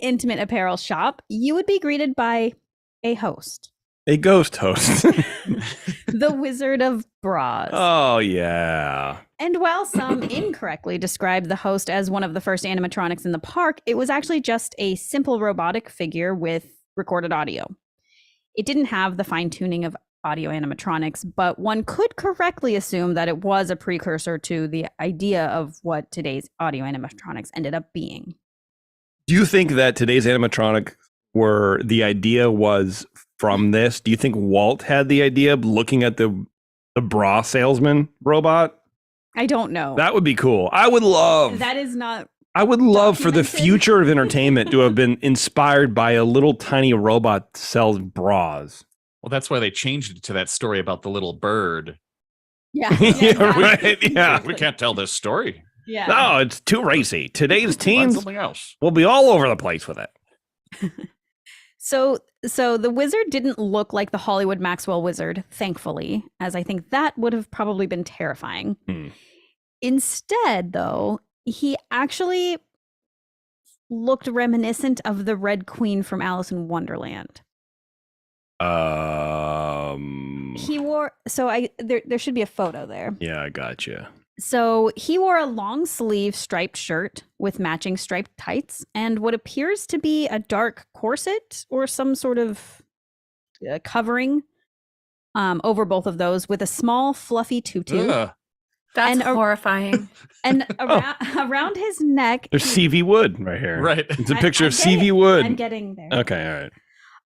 intimate apparel shop, you would be greeted by a host. A ghost host. The Wizard of Bras. Oh yeah. And while some incorrectly described the host as one of the first animatronics in the park, it was actually just a simple robotic figure with recorded audio. It didn't have the fine-tuning of audio animatronics, but one could correctly assume that it was a precursor to the idea of what today's audio animatronics ended up being. Do you think that today's animatronic the idea was from this? Do you think Walt had the idea of looking at the bra salesman robot? I don't know. That would be cool. I would love That is not. I would love for the documented. future of entertainment to have been inspired by a little tiny robot that sells bras. Well, that's why they changed it to that story about the little bird. Yeah. Yeah, right. Yeah. We can't tell this story. Yeah. No, it's too racy. Today's Find teens something else. will be all over the place with it. So the wizard didn't look like the Hollywood Maxwell wizard, thankfully, as I think that would have probably been terrifying. Hmm. Instead, though, he actually looked reminiscent of the Red Queen from Alice in Wonderland. He wore there should be a photo there. Yeah, I gotcha. So he wore a long sleeve striped shirt with matching striped tights and what appears to be a dark corset or some sort of covering over both of those with a small fluffy tutu. Ugh. That's And horrifying. And around his neck. There's CV Wood right here. Right. It's a picture I'm of CV getting- Wood. I'm getting there. Okay, all right.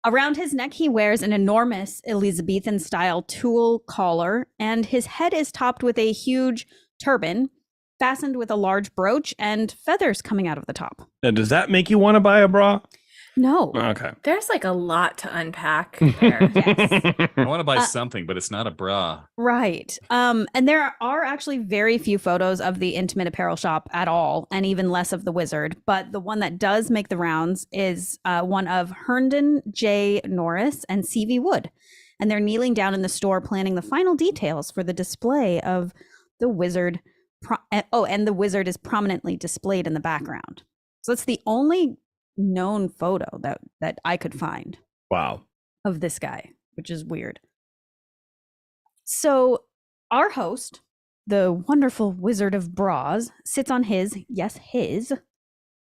Around his neck, he wears an enormous Elizabethan style tulle collar, and his head is topped with a huge turban fastened with a large brooch and feathers coming out of the top. Now, does that make you want to buy a bra? No. Okay. There's like a lot to unpack there. Yes. I want to buy Uh, something, but it's not a bra. Right. And there are actually very few photos of the intimate apparel shop at all, and even less of the wizard. But the one that does make the rounds is one of Herndon J. Norris and C.V. Wood. and they're kneeling down in the store planning the final details for the display of the wizard. And the wizard is prominently displayed in the background. So it's the only known photo that I could find. Wow. Of this guy, which is weird. So our host, the wonderful Wizard of Braz, sits on his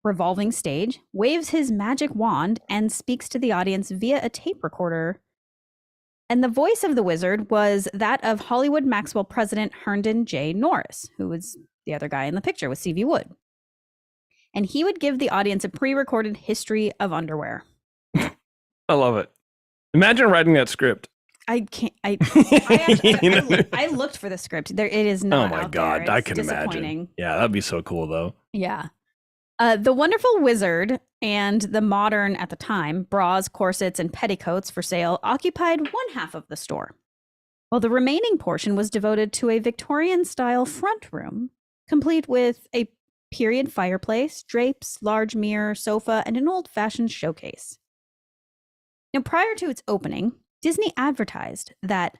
revolving stage, waves his magic wand, and speaks to the audience via a tape recorder. And the voice of the wizard was that of Hollywood Maxwell president Herndon J. Norris, who was the other guy in the picture with C.V. Wood. And he would give the audience a pre-recorded history of underwear. I love it. Imagine writing that script. I can't. I looked for the script. It is not. Oh my out God, there. I It's can disappointing. imagine. Yeah, that'd be so cool though. Yeah. The wonderful wizard and the modern, at the time, bras, corsets, and petticoats for sale occupied one half of the store, while the remaining portion was devoted to a Victorian-style front room, complete with a period fireplace, drapes, large mirror, sofa, and an old-fashioned showcase. Now, prior to its opening, Disney advertised that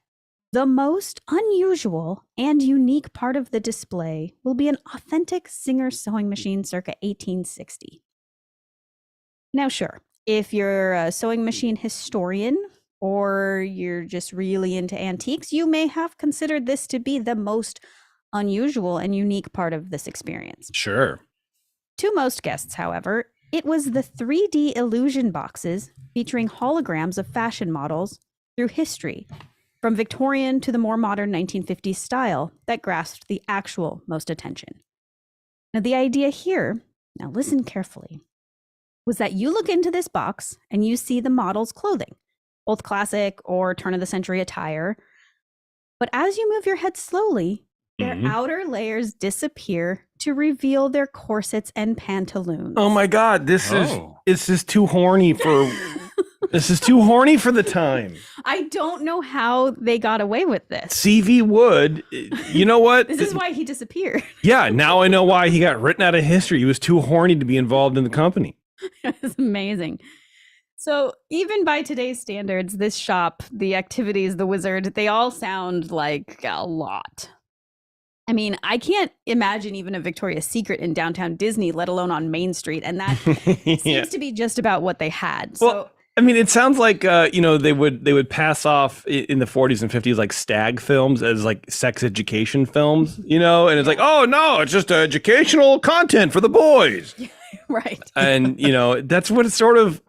the most unusual and unique part of the display will be an authentic Singer sewing machine circa 1860. Now, sure, if you're a sewing machine historian or you're just really into antiques, you may have considered this to be the most unusual and unique part of this experience. Sure. To most guests, however, it was the 3D illusion boxes featuring holograms of fashion models through history, from Victorian to the more modern 1950s style, that grasped the actual most attention. Now, the idea here, now listen carefully, was that you look into this box and you see the model's clothing, both classic or turn-of-the-century attire. But as you move your head slowly, their outer layers disappear to reveal their corsets and pantaloons. Oh my God, this is too horny for this is too horny for the time. I don't know how they got away with this. C.V. Wood, you know what? This is why he disappeared. Yeah, now I know why he got written out of history. He was too horny to be involved in the company. It's amazing. So even by today's standards, this shop, the activities, the wizard, they all sound like a lot. I mean, I can't imagine even a Victoria's Secret in downtown Disney, let alone on Main Street. And that seems to be just about what they had. Well, I mean, it sounds like, they would pass off in the 40s and 50s, like stag films as like sex education films, and it's like, oh no, it's just educational content for the boys. Right. And, that's what it sort of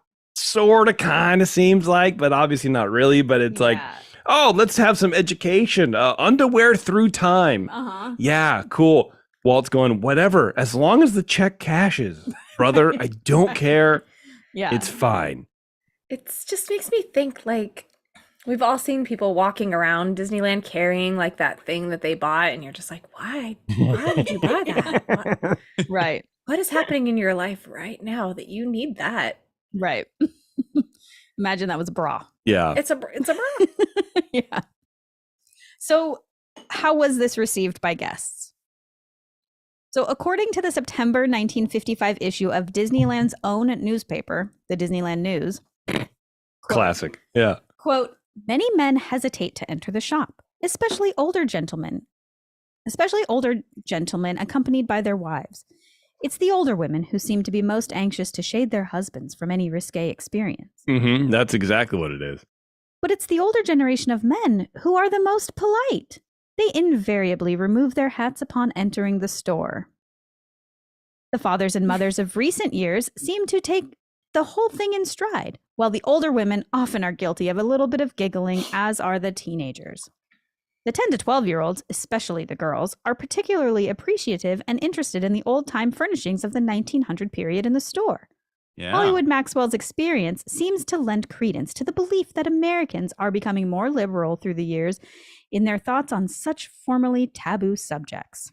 kind of seems like, but obviously not really. But it's like, oh, let's have some education, underwear through time. Yeah, cool. Walt's going, whatever, as long as the check cashes, brother, I don't care. Yeah, it's fine. It just makes me think, like, we've all seen people walking around Disneyland carrying like that thing that they bought, and you're just like, why did you buy that? Right. What is happening in your life right now that you need that? Right. Imagine that was a bra. Yeah. It's a bra. Yeah. So how was this received by guests? So according to the September 1955 issue of Disneyland's own newspaper, the Disneyland News, classic. Yeah. Quote, many men hesitate to enter the shop, especially older gentlemen accompanied by their wives. It's the older women who seem to be most anxious to shade their husbands from any risque experience. That's exactly what it is. But it's the older generation of men who are the most polite. They invariably remove their hats upon entering the store. The fathers and mothers of recent years seem to take the whole thing in stride, while the older women often are guilty of a little bit of giggling, as are the teenagers. The 10 to 12-year-olds, especially the girls, are particularly appreciative and interested in the old-time furnishings of the 1900 period in the store. Yeah. Hollywood Maxwell's experience seems to lend credence to the belief that Americans are becoming more liberal through the years in their thoughts on such formerly taboo subjects.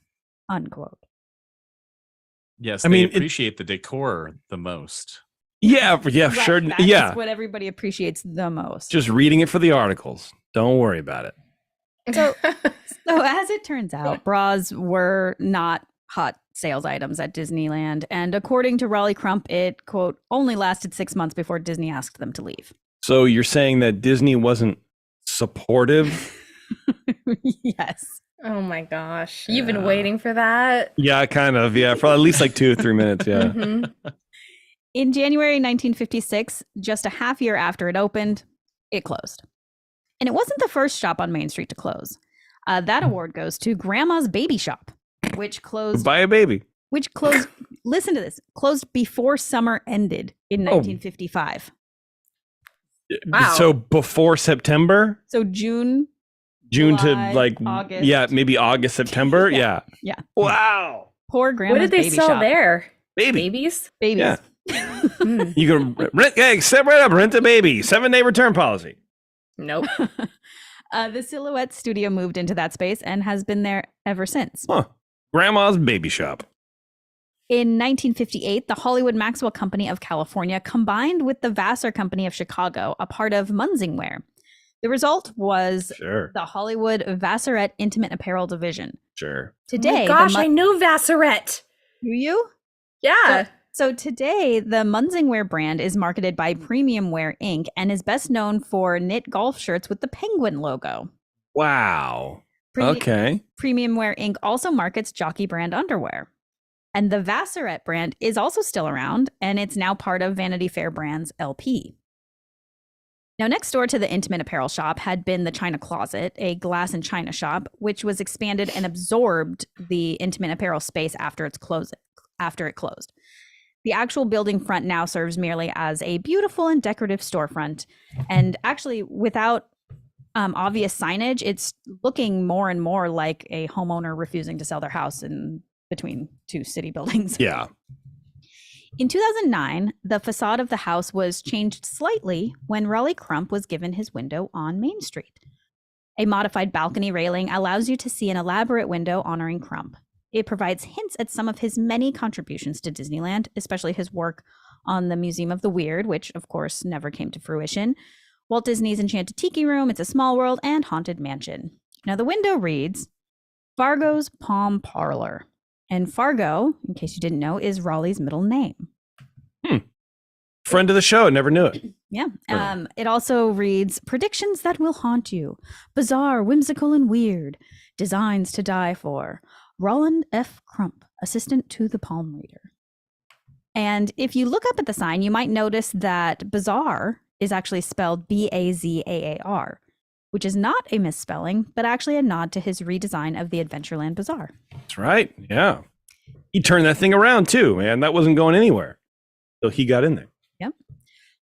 Unquote. Yes, I they mean, appreciate the decor the most. Yeah, Right, sure. That's Yeah. what everybody appreciates the most. Just reading it for the articles. Don't worry about it. So as it turns out, bras were not hot sales items at Disneyland. And according to Raleigh Crump, it, quote, only lasted 6 months before Disney asked them to leave. So you're saying that Disney wasn't supportive. Yes. Oh my gosh. You've been waiting for that. Yeah, kind of. Yeah, for at least like 2 or 3 minutes. Yeah. Mhm. In January 1956, just a half year after it opened, it closed. And it wasn't the first shop on Main Street to close. That award goes to Grandma's Baby Shop, which closed. Buy a baby. Which closed. Listen to this. Closed before summer ended in 1955. Wow. So before September, So June. June July, to like August. yeah, maybe August, September. Yeah. Yeah. Yeah. Wow. Poor Grandma's What did they Baby sell Shop. there? Baby. Babies? Babies. Yeah. Mm. You can rent. Hey, step right up. Rent a baby. 7-day return policy. Nope. The Silhouette Studio moved into that space and has been there ever since. Huh. Grandma's baby shop. In 1958, the Hollywood Maxwell Company of California combined with the Vassar Company of Chicago, a part of Munsingwear. The result was Sure. the Hollywood Vassarette Intimate Apparel Division. Sure. Today, oh my gosh, the I know Vassarette. do you? Yeah. So today, the Munsingwear brand is marketed by Premium Wear Inc. and is best known for knit golf shirts with the penguin logo. Wow. Pre- Okay. Premium Wear Inc. also markets jockey brand underwear. And the Vassarette brand is also still around, and it's now part of Vanity Fair Brands LP. Now, next door to the intimate apparel shop had been the China Closet, a glass and china shop, which was expanded and absorbed the intimate apparel space after it closed. The actual building front now serves merely as a beautiful and decorative storefront. And actually, without obvious signage, it's looking more and more like a homeowner refusing to sell their house in between two city buildings. Yeah. In 2009, the facade of the house was changed slightly when Raleigh Crump was given his window on Main Street. A modified balcony railing allows you to see an elaborate window honoring Crump. It provides hints at some of his many contributions to Disneyland, especially his work on the Museum of the Weird, which of course never came to fruition, Walt Disney's Enchanted Tiki Room, It's a Small World, and Haunted Mansion. Now the window reads, Fargo's Palm Parlor. And Fargo, in case you didn't know, is Raleigh's middle name. Friend of the show. Never knew it. Yeah. It also reads Predictions that will haunt you. Bizarre, whimsical, and weird. Designs to die for. Roland F. Crump, assistant to the palm reader. And if you look up at the sign, you might notice that bizarre is actually spelled Bazaar, which is not a misspelling, but actually a nod to his redesign of the Adventureland Bazaar. That's right. Yeah. He turned that thing around too, man. That wasn't going anywhere. So he got in there. Yep.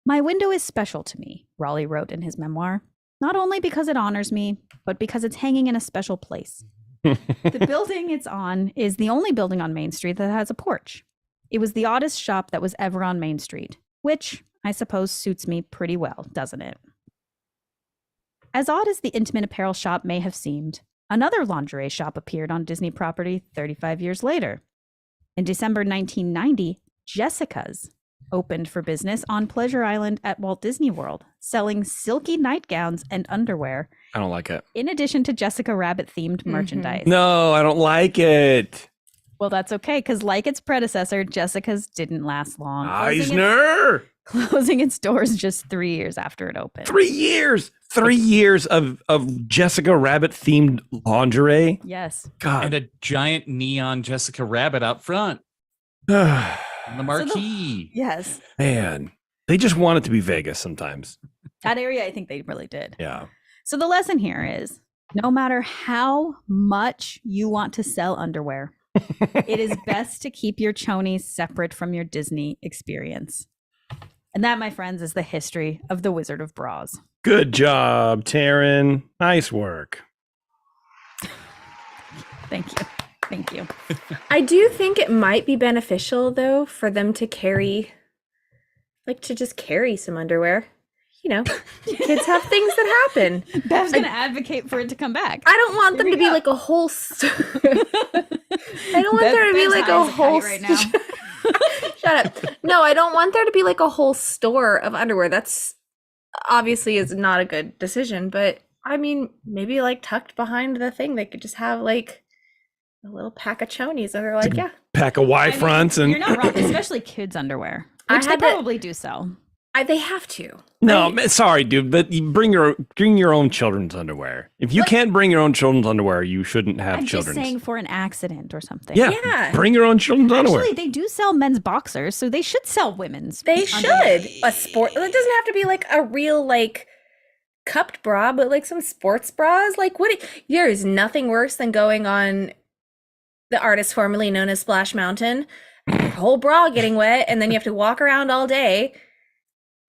My window is special to me, Raleigh wrote in his memoir, not only because it honors me, but because it's hanging in a special place. The building it's on is the only building on Main Street that has a porch. It was the oddest shop that was ever on Main Street, which I suppose suits me pretty well, doesn't it? As odd as the intimate apparel shop may have seemed, another lingerie shop appeared on Disney property 35 years later. In December 1990, Jessica's opened for business on Pleasure Island at Walt Disney World, selling silky nightgowns and underwear, I don't like it. in addition to Jessica Rabbit-themed merchandise. No, I don't like it. Well, that's okay, because like its predecessor, Jessica's didn't last long, Eisner. closing its doors just 3 years after it opened. 3 years. 3 years of Jessica Rabbit themed lingerie. Yes. And God. a giant neon Jessica Rabbit out front on the marquee. Yes. Man, they just want it to be Vegas sometimes. That area, I think they really did. Yeah. So the lesson here is, no matter how much you want to sell underwear, it is best to keep your chonies separate from your Disney experience. And that, my friends, is the history of the Wizard of Bras. Good job, Taryn. Nice work. Thank you. Thank you. I do think it might be beneficial, though, for them to carry, to just carry some underwear. You know, kids have things that happen. Bev's going to advocate for it to come back. I don't want them to be like a whole. I don't want there to be like a whole. Right now. Shut up. No, I don't want there to be like a whole store of underwear. That's obviously is not a good decision, but I mean, maybe like tucked behind the thing, they could just have like a little pack of chonies, and they're like, yeah. Pack of Y fronts and You're not wrong, especially kids' underwear, I which they had to- probably do sell. They have to. No, right? sorry, dude, but you bring your own children's underwear. If you can't bring your own children's underwear, you shouldn't have I'm children's. just saying for an accident or something. Yeah, bring your own children's underwear. Actually, they do sell men's boxers, so they should sell women's. They should. A sport. It doesn't have to be like a real like cupped bra, but like some sports bras. Like there is nothing worse than going on the artist formerly known as Splash Mountain, whole bra getting wet, and then you have to walk around all day.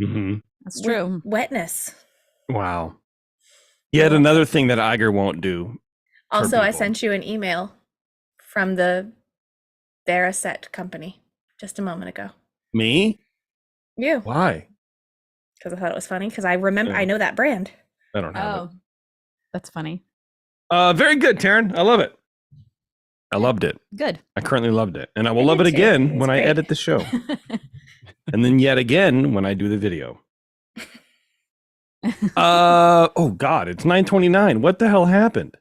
Mm-hmm. That's true. Wetness. Wow. Yet another thing that Iger won't do. Also, I people. sent you an email from the Veraset company just a moment ago. Me? You. Why? Because I thought it was funny. Because I remember, I know that brand. I don't have Oh, that's funny. it. Very good, Taryn. I love it. I loved it. Good. I currently loved it. And I will I love it did too. again It was when I great. edit the show. And then yet again when I do the video. Oh God, it's 9:29. What the hell happened?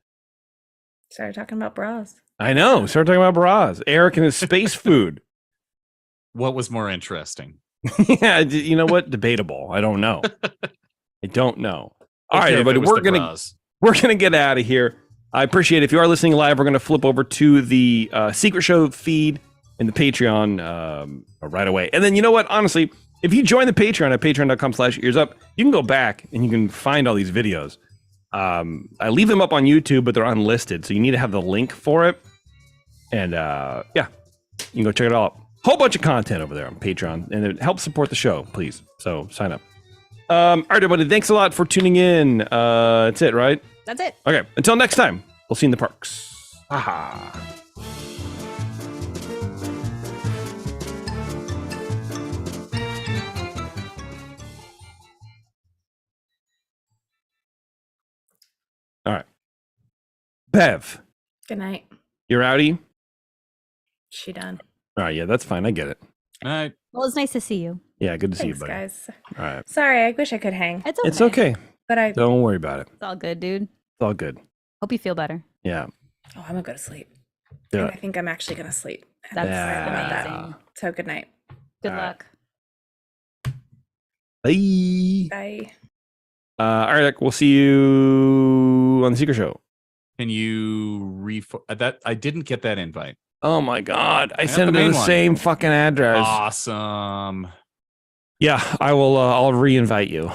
Started talking about bras. I know. Start talking about bras. Eric and his space food. What was more interesting? Yeah, you know what? Debatable. I don't know. I don't know. All right, Okay, if everybody, it was we're the gonna bras. get out of here. I appreciate it. If you are listening live, we're gonna flip over to the Secret Show feed in the Patreon right away. And then you know what? Honestly, if you join the Patreon at patreon.com/earsup, you can go back and you can find all these videos. I leave them up on YouTube, but they're unlisted, so you need to have the link for it. And yeah, you can go check it all out. Whole bunch of content over there on Patreon, and it helps support the show, please. So sign up. All right, everybody, thanks a lot for tuning in. That's it, right? That's it. Okay, until next time, we'll see you in the parks. Aha. All right. Bev, Good night. you're outie? She done. All right, yeah, that's fine. I get it. All right. Well, it's nice to see you. Yeah, good to see Thanks, you, buddy. guys. All right. Sorry, I wish I could hang, It's okay. It's okay. but I. Don't worry about it. It's all good, dude. It's all good. Hope you feel better. Yeah. Oh, I'm gonna go to sleep. Do And it. I think I'm actually gonna sleep. That's Yeah. Sorry about that. amazing. So good night. Good All right. luck. Bye. Bye. All right, we'll see you on the Secret Show. Can you that? I didn't get that invite. Oh my God. I got sent it the to main the one. same fucking address. Awesome. Yeah, I will. I'll re-invite you.